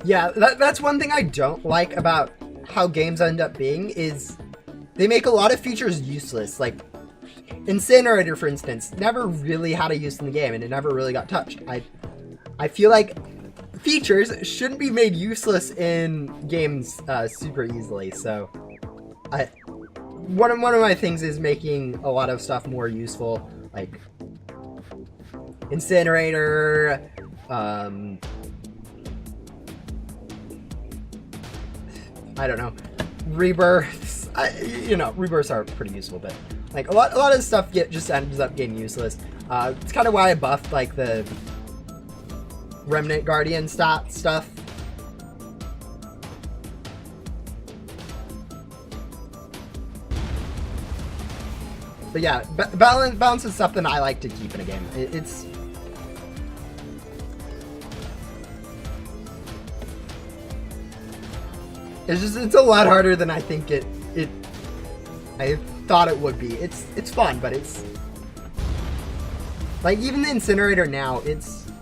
Yeah, that's one thing I don't like about how games end up being, is they make a lot of features useless. Like Incinerator, for instance, never really had a use in the game, and it never really got touched. I feel like features shouldn't be made useless in games super easily. So one of my things is making a lot of stuff more useful, like Incinerator, I don't know, rebirths. Rebirths are pretty useful, but like a lot of stuff just ends up getting useless. It's kind of why I buffed like the Remnant Guardian stuff. But yeah, balance is something I like to keep in a game. It's a lot harder than I think I thought it would be. It's fun, but it's like even the Incinerator now,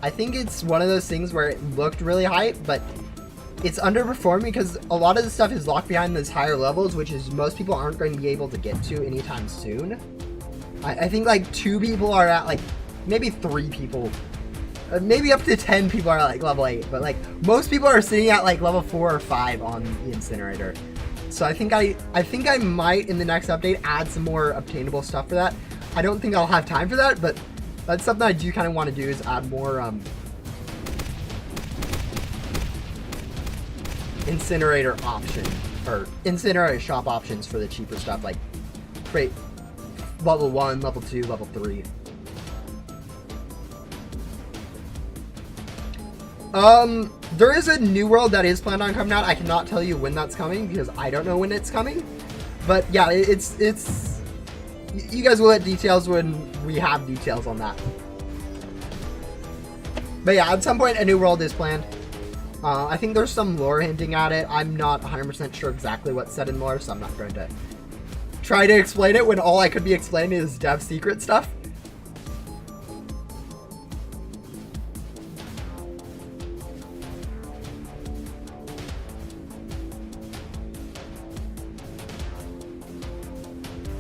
I think it's one of those things where it looked really hype, but it's underperforming because a lot of the stuff is locked behind those higher levels, which is most people aren't going to be able to get to anytime soon. I think like 2 people are at like, maybe 3 people, maybe up to 10 people are at like level 8, but like most people are sitting at like level 4 or 5 on the Incinerator. So I think I might in the next update add some more obtainable stuff for that. I don't think I'll have time for that, but that's something I do kind of want to do, is add more Incinerator option, or Incinerator shop options for the cheaper stuff, like create level 1, level 2, level 3. There is a new world that is planned on coming out. I cannot tell you when that's coming because I don't know when it's coming. But yeah, it's you guys will get details when we have details on that. But yeah, at some point a new world is planned. I think there's some lore hinting at it. I'm not 100% sure exactly what's said in lore, so I'm not going to try to explain it when all I could be explaining is dev secret stuff.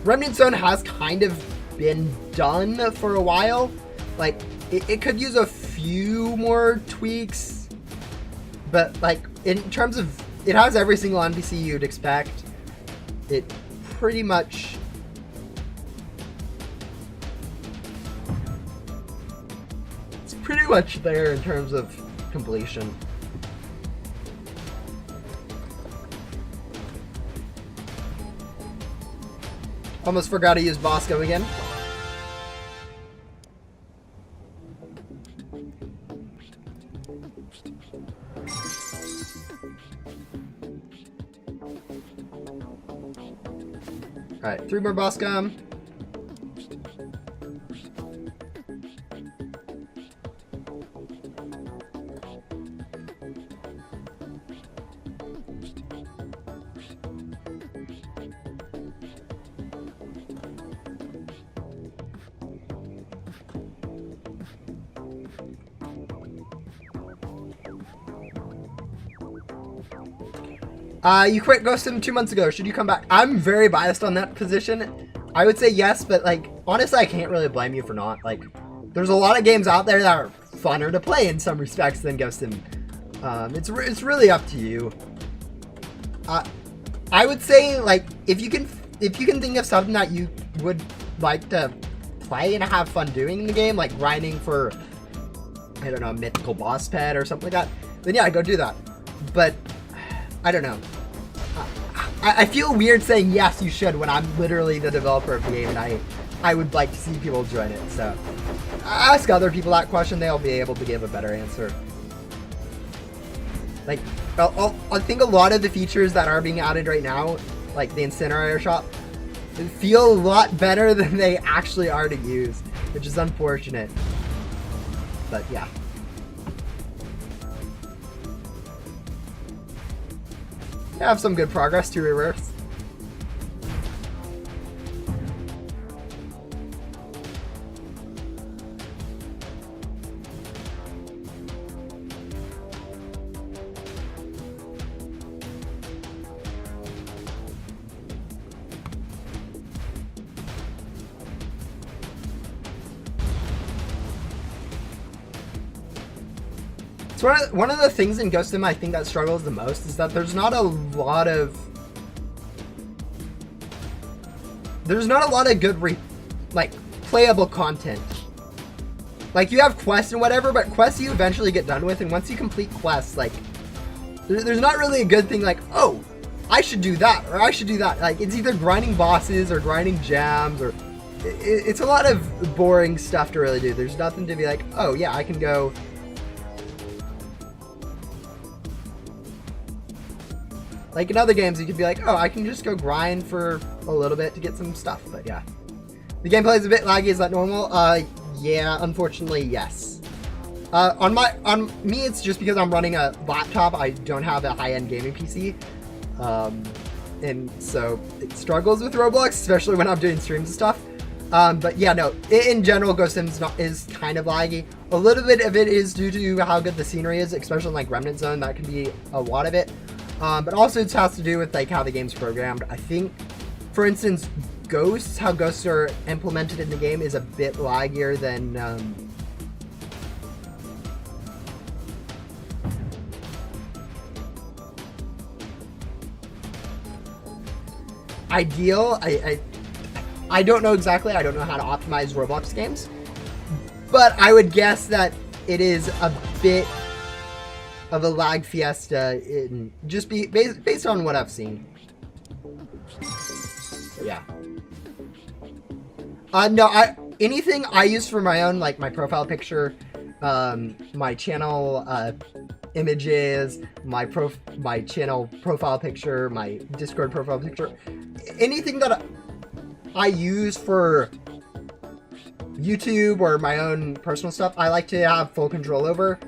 Remnant Zone has kind of been done for a while. Like, it could use a few more tweaks, but like in terms of, it has every single NPC you'd expect. It pretty much, it's pretty much there in terms of completion. Almost forgot to use Bosco again. Alright, 3 more boss gum. You quit Ghost Sim 2 months ago. Should you come back? I'm very biased on that position. I would say yes, but like, honestly, I can't really blame you for not. Like, there's a lot of games out there that are funner to play in some respects than Ghost Sim. It's really up to you. I would say, like, if you can think of something that you would like to play and have fun doing in the game, like grinding for, I don't know, a mythical boss pet or something like that, then yeah, go do that. But I don't know. I feel weird saying yes, you should, when I'm literally the developer of the game and I would like to see people join it. So ask other people that question; they'll be able to give a better answer. Like, I think a lot of the features that are being added right now, like the Incinerator shop, feel a lot better than they actually are to use, which is unfortunate. But yeah. Have some good progress to reverse. So one of the things in Ghost Sim I think that struggles the most is that there's not a lot of good like playable content. Like, you have quests and whatever, but quests you eventually get done with, and once you complete quests, like there's not really a good thing like, oh, I should do that or I should do that. Like, it's either grinding bosses or grinding gems, or it's a lot of boring stuff to really do. There's nothing to be like, oh yeah, I can go. Like in other games, you could be like, oh, I can just go grind for a little bit to get some stuff. But yeah, The gameplay is a bit laggy. Is that normal? Yeah, unfortunately, yes. On me, it's just because I'm running a laptop. I don't have a high-end gaming PC. And so it struggles with Roblox, especially when I'm doing streams and stuff. But yeah, no, in general, Ghost Sims is kind of laggy. A little bit of it is due to how good the scenery is, especially in like Remnant Zone. That can be a lot of it. But also it has to do with like how the game's programmed. I think, for instance, how ghosts are implemented in the game is a bit laggier than ideal. I don't know exactly. I don't know how to optimize Roblox games, but I would guess that it is a bit of a lag fiesta in just based on what I've seen. Yeah. No, anything I use for my own, like my profile picture, my channel images, my channel profile picture, my Discord profile picture, anything that I use for YouTube or my own personal stuff, I like to have full control over,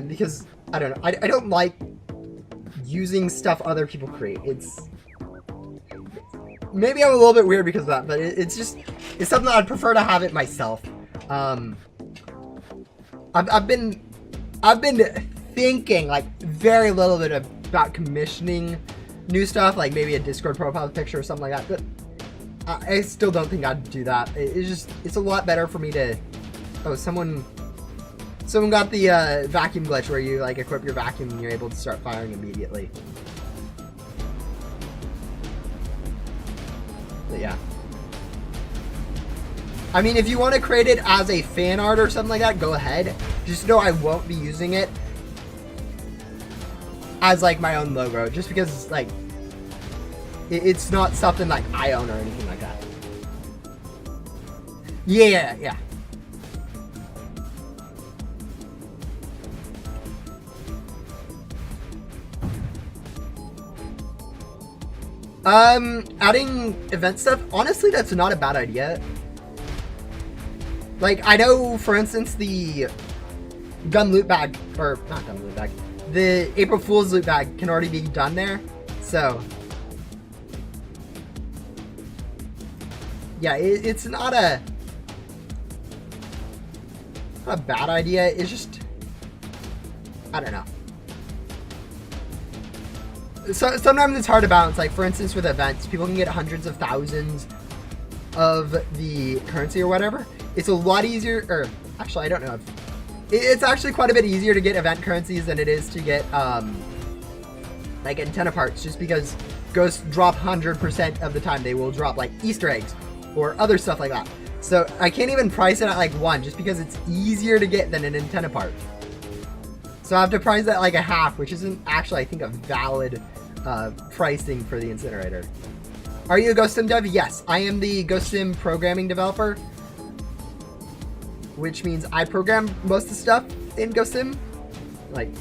because I don't know, I don't like using stuff other people create. Maybe I'm a little bit weird because of that, but it's something that I'd prefer to have it myself. I've been thinking like very little bit about commissioning new stuff, like maybe a Discord profile picture or something like that, but I still don't think I'd do that. It's a lot better for me to, someone got the vacuum glitch where you like equip your vacuum and you're able to start firing immediately. But yeah. I mean, if you want to create it as a fan art or something like that, go ahead. Just know I won't be using it as like my own logo, just because like it's not something like I own or anything like that. Yeah. Adding event stuff, honestly, that's not a bad idea. Like, I know, for instance, the gun loot bag, or not gun loot bag, the April Fool's loot bag can already be done there, so yeah, it's not a bad idea. It's just, I don't know. So sometimes it's hard to balance. Like, for instance, with events, people can get hundreds of thousands of the currency or whatever. It's a lot easier, or actually, I don't know. It's actually quite a bit easier to get event currencies than it is to get like antenna parts, just because ghosts drop 100% of the time. They will drop like Easter eggs or other stuff like that. So I can't even price it at like 1, just because it's easier to get than an antenna part. So I have to price that like a half, which isn't actually, I think, a valid pricing for the Incinerator. Are you a Ghost Sim dev? Yes, I am the Ghost Sim programming developer, which means I program most of the stuff in Ghost Sim. Like,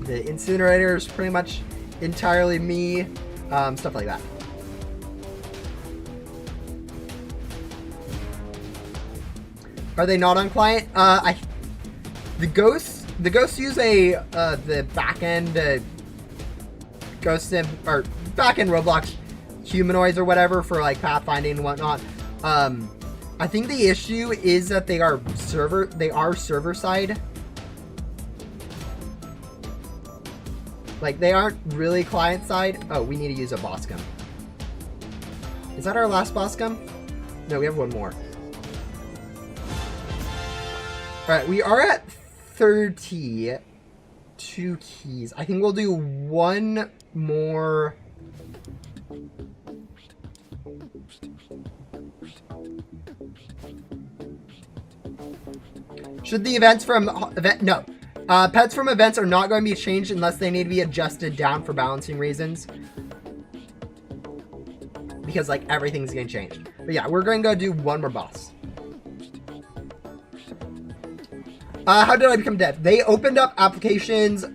the Incinerator is pretty much entirely me, stuff like that. Are they not on client? The ghosts use the backend Ghost Sim, or backend Roblox humanoids or whatever for like pathfinding and whatnot. I think the issue is that they are server side. Like, they aren't really client side. Oh, we need to use a boss gum. Is that our last boss gum? No, we have one more. Alright, we are at 32 keys. I think we'll do one more. Should the events from no. Pets from events are not going to be changed unless they need to be adjusted down for balancing reasons. Because like everything's getting changed. But yeah, we're going to go do one more boss. How did I become dev? They opened up applications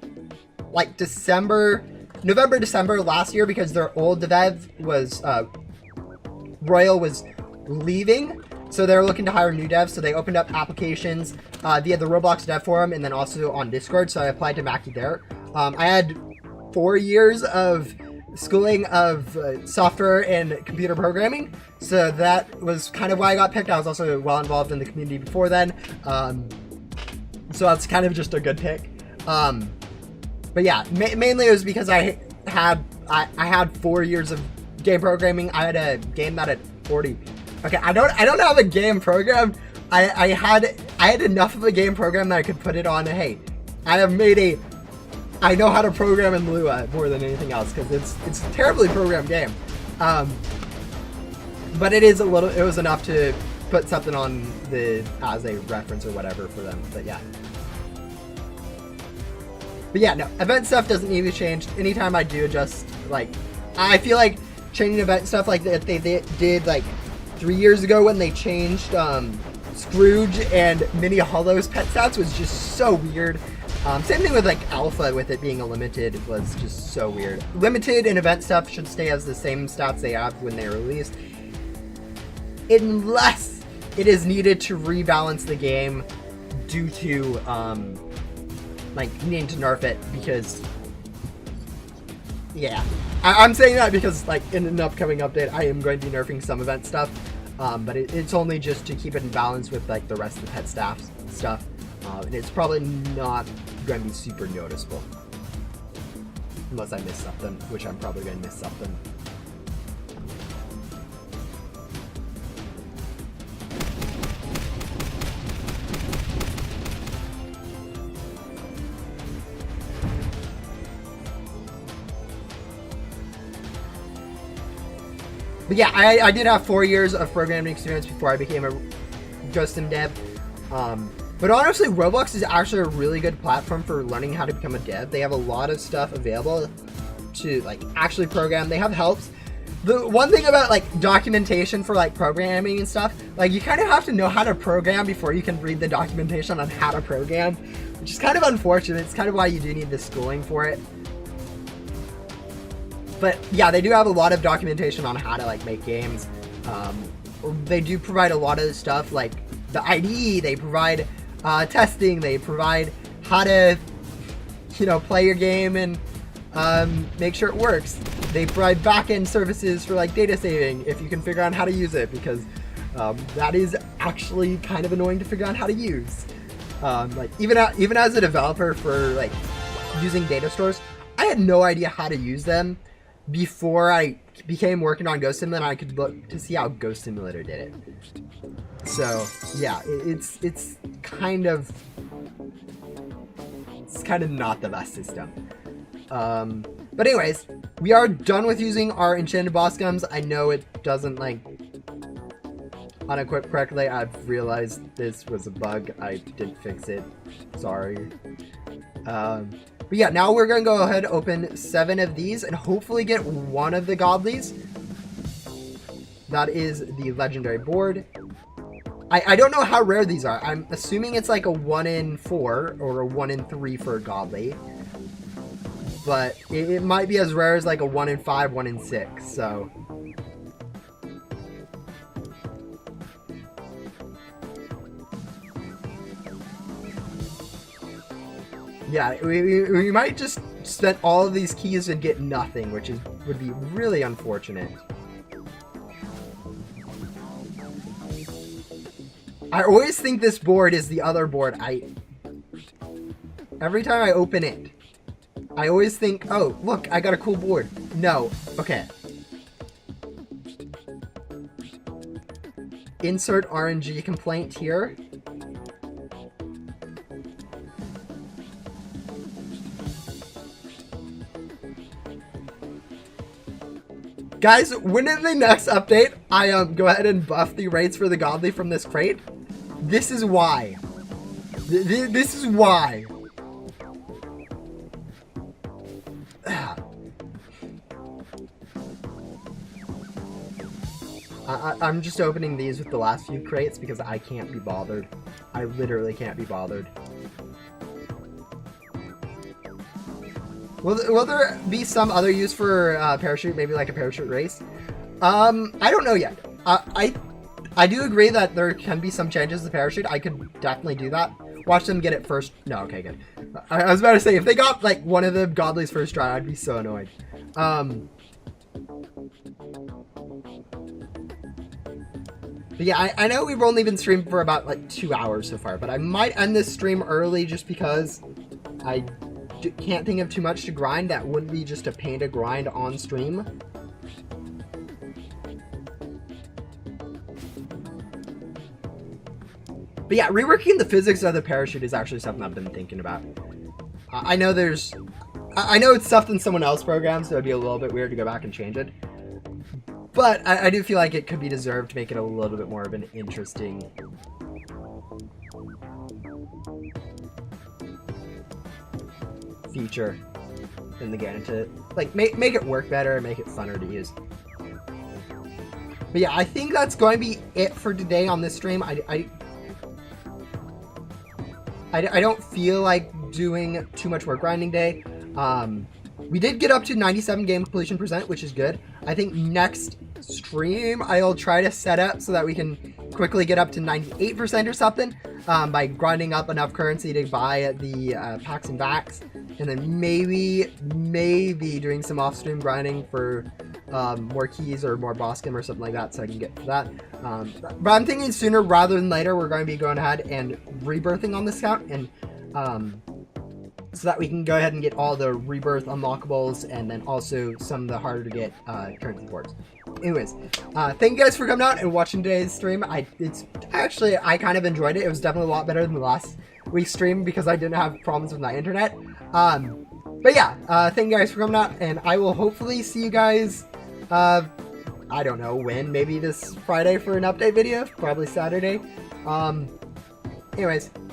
like November, December last year, because their old dev was, Royal was leaving. So they're looking to hire new devs. So they opened up applications via the Roblox dev forum and then also on Discord. So I applied to Mackie there. I had 4 years of schooling of software and computer programming. So that was kind of why I got picked. I was also well involved in the community before then. So that's kind of just a good pick. But yeah, mainly it was because I had 4 years of game programming. I had a game that had 40. Okay, I don't have a game programmed. I had enough of a game program that I could put it on. Hey, I know how to program in Lua more than anything else because it's a terribly programmed game. But it was enough to put something on as a reference or whatever for them. But yeah. But yeah, no, event stuff doesn't need to be changed. Anytime I do adjust, like, I feel like changing event stuff like that they did like 3 years ago when they changed Scrooge and Mini Hollow's pet stats was just so weird. Same thing with like Alpha with it being a limited was just so weird. Limited and event stuff should stay as the same stats they have when they released. Unless it is needed to rebalance the game due to like needing to nerf it because yeah. I'm saying that because like in an upcoming update I am going to be nerfing some event stuff. But it's only just to keep it in balance with like the rest of the pet staff stuff. And it's probably not going to be super noticeable. Unless I miss something, which I'm probably going to miss something. But yeah, I did have 4 years of programming experience before I became a custom dev. But honestly, Roblox is actually a really good platform for learning how to become a dev. They have a lot of stuff available to like actually program. They have helps. The one thing about like documentation for like programming and stuff, like you kind of have to know how to program before you can read the documentation on how to program, which is kind of unfortunate. It's kind of why you do need the schooling for it. But yeah, they do have a lot of documentation on how to like make games. They do provide a lot of stuff like the IDE. They provide testing. They provide how to, play your game and make sure it works. They provide backend services for like data saving if you can figure out how to use it, because that is actually kind of annoying to figure out how to use. Like even as a developer for like using data stores, I had no idea how to use them before I became working on Ghost Sim, and I could look to see how Ghost Simulator did it. So yeah, it's kind of not the best system. But anyways, we are done with using our enchanted boss gums. I know it doesn't like unequip correctly. I've realized this was a bug. I did fix it. Sorry. But yeah, now we're going to go ahead and open 7 of these and hopefully get one of the godlies. That is the legendary board. I don't know how rare these are. I'm assuming it's like a 1 in 4 or a 1 in 3 for a godly. But it might be as rare as like a 1 in 5, 1 in 6, so... Yeah, we might just spend all of these keys and get nothing, which would be really unfortunate. I always think this board is the other board. Every time I open it, I always think, oh, look, I got a cool board. No. Okay. Insert RNG complaint here. Guys, when in the next update, I go ahead and buff the rates for the godly from this crate, this is why. This is why. I'm just opening these with the last few crates because I can't be bothered. I literally can't be bothered. Will there be some other use for parachute? Maybe like a parachute race? I don't know yet. I do agree that there can be some changes to the parachute. I could definitely do that. Watch them get it first. No, okay, good. I was about to say, if they got, like, one of the Godly's first try, I'd be so annoyed. But yeah, I know we've only been streaming for about, like, 2 hours so far, but I might end this stream early just because I can't think of too much to grind. That wouldn't be just a pain to grind on stream. But yeah, reworking the physics of the parachute is actually something I've been thinking about. I know it's stuff in someone else programs, so it'd be a little bit weird to go back and change it. But I do feel like it could be deserved to make it a little bit more of an interesting feature in the game to, like, make it work better and make it funner to use. But yeah, I think that's going to be it for today on this stream. I don't feel like doing too much more grinding day. We did get up to 97 game completion percent, which is good. I think next stream I'll try to set up so that we can quickly get up to 98% or something by grinding up enough currency to buy the Packs and Vacs, and then maybe doing some off-stream grinding for more keys or more boss skim or something like that, so I can get to that. But I'm thinking sooner rather than later we're going to be going ahead and rebirthing on this account, and so that we can go ahead and get all the rebirth unlockables and then also some of the harder to get currency boards. Anyways, thank you guys for coming out and watching today's stream. I kind of enjoyed it. It was definitely a lot better than the last week's stream because I didn't have problems with my internet. But yeah, thank you guys for coming out, and I will hopefully see you guys, I don't know when, maybe this Friday for an update video, probably Saturday. Anyways,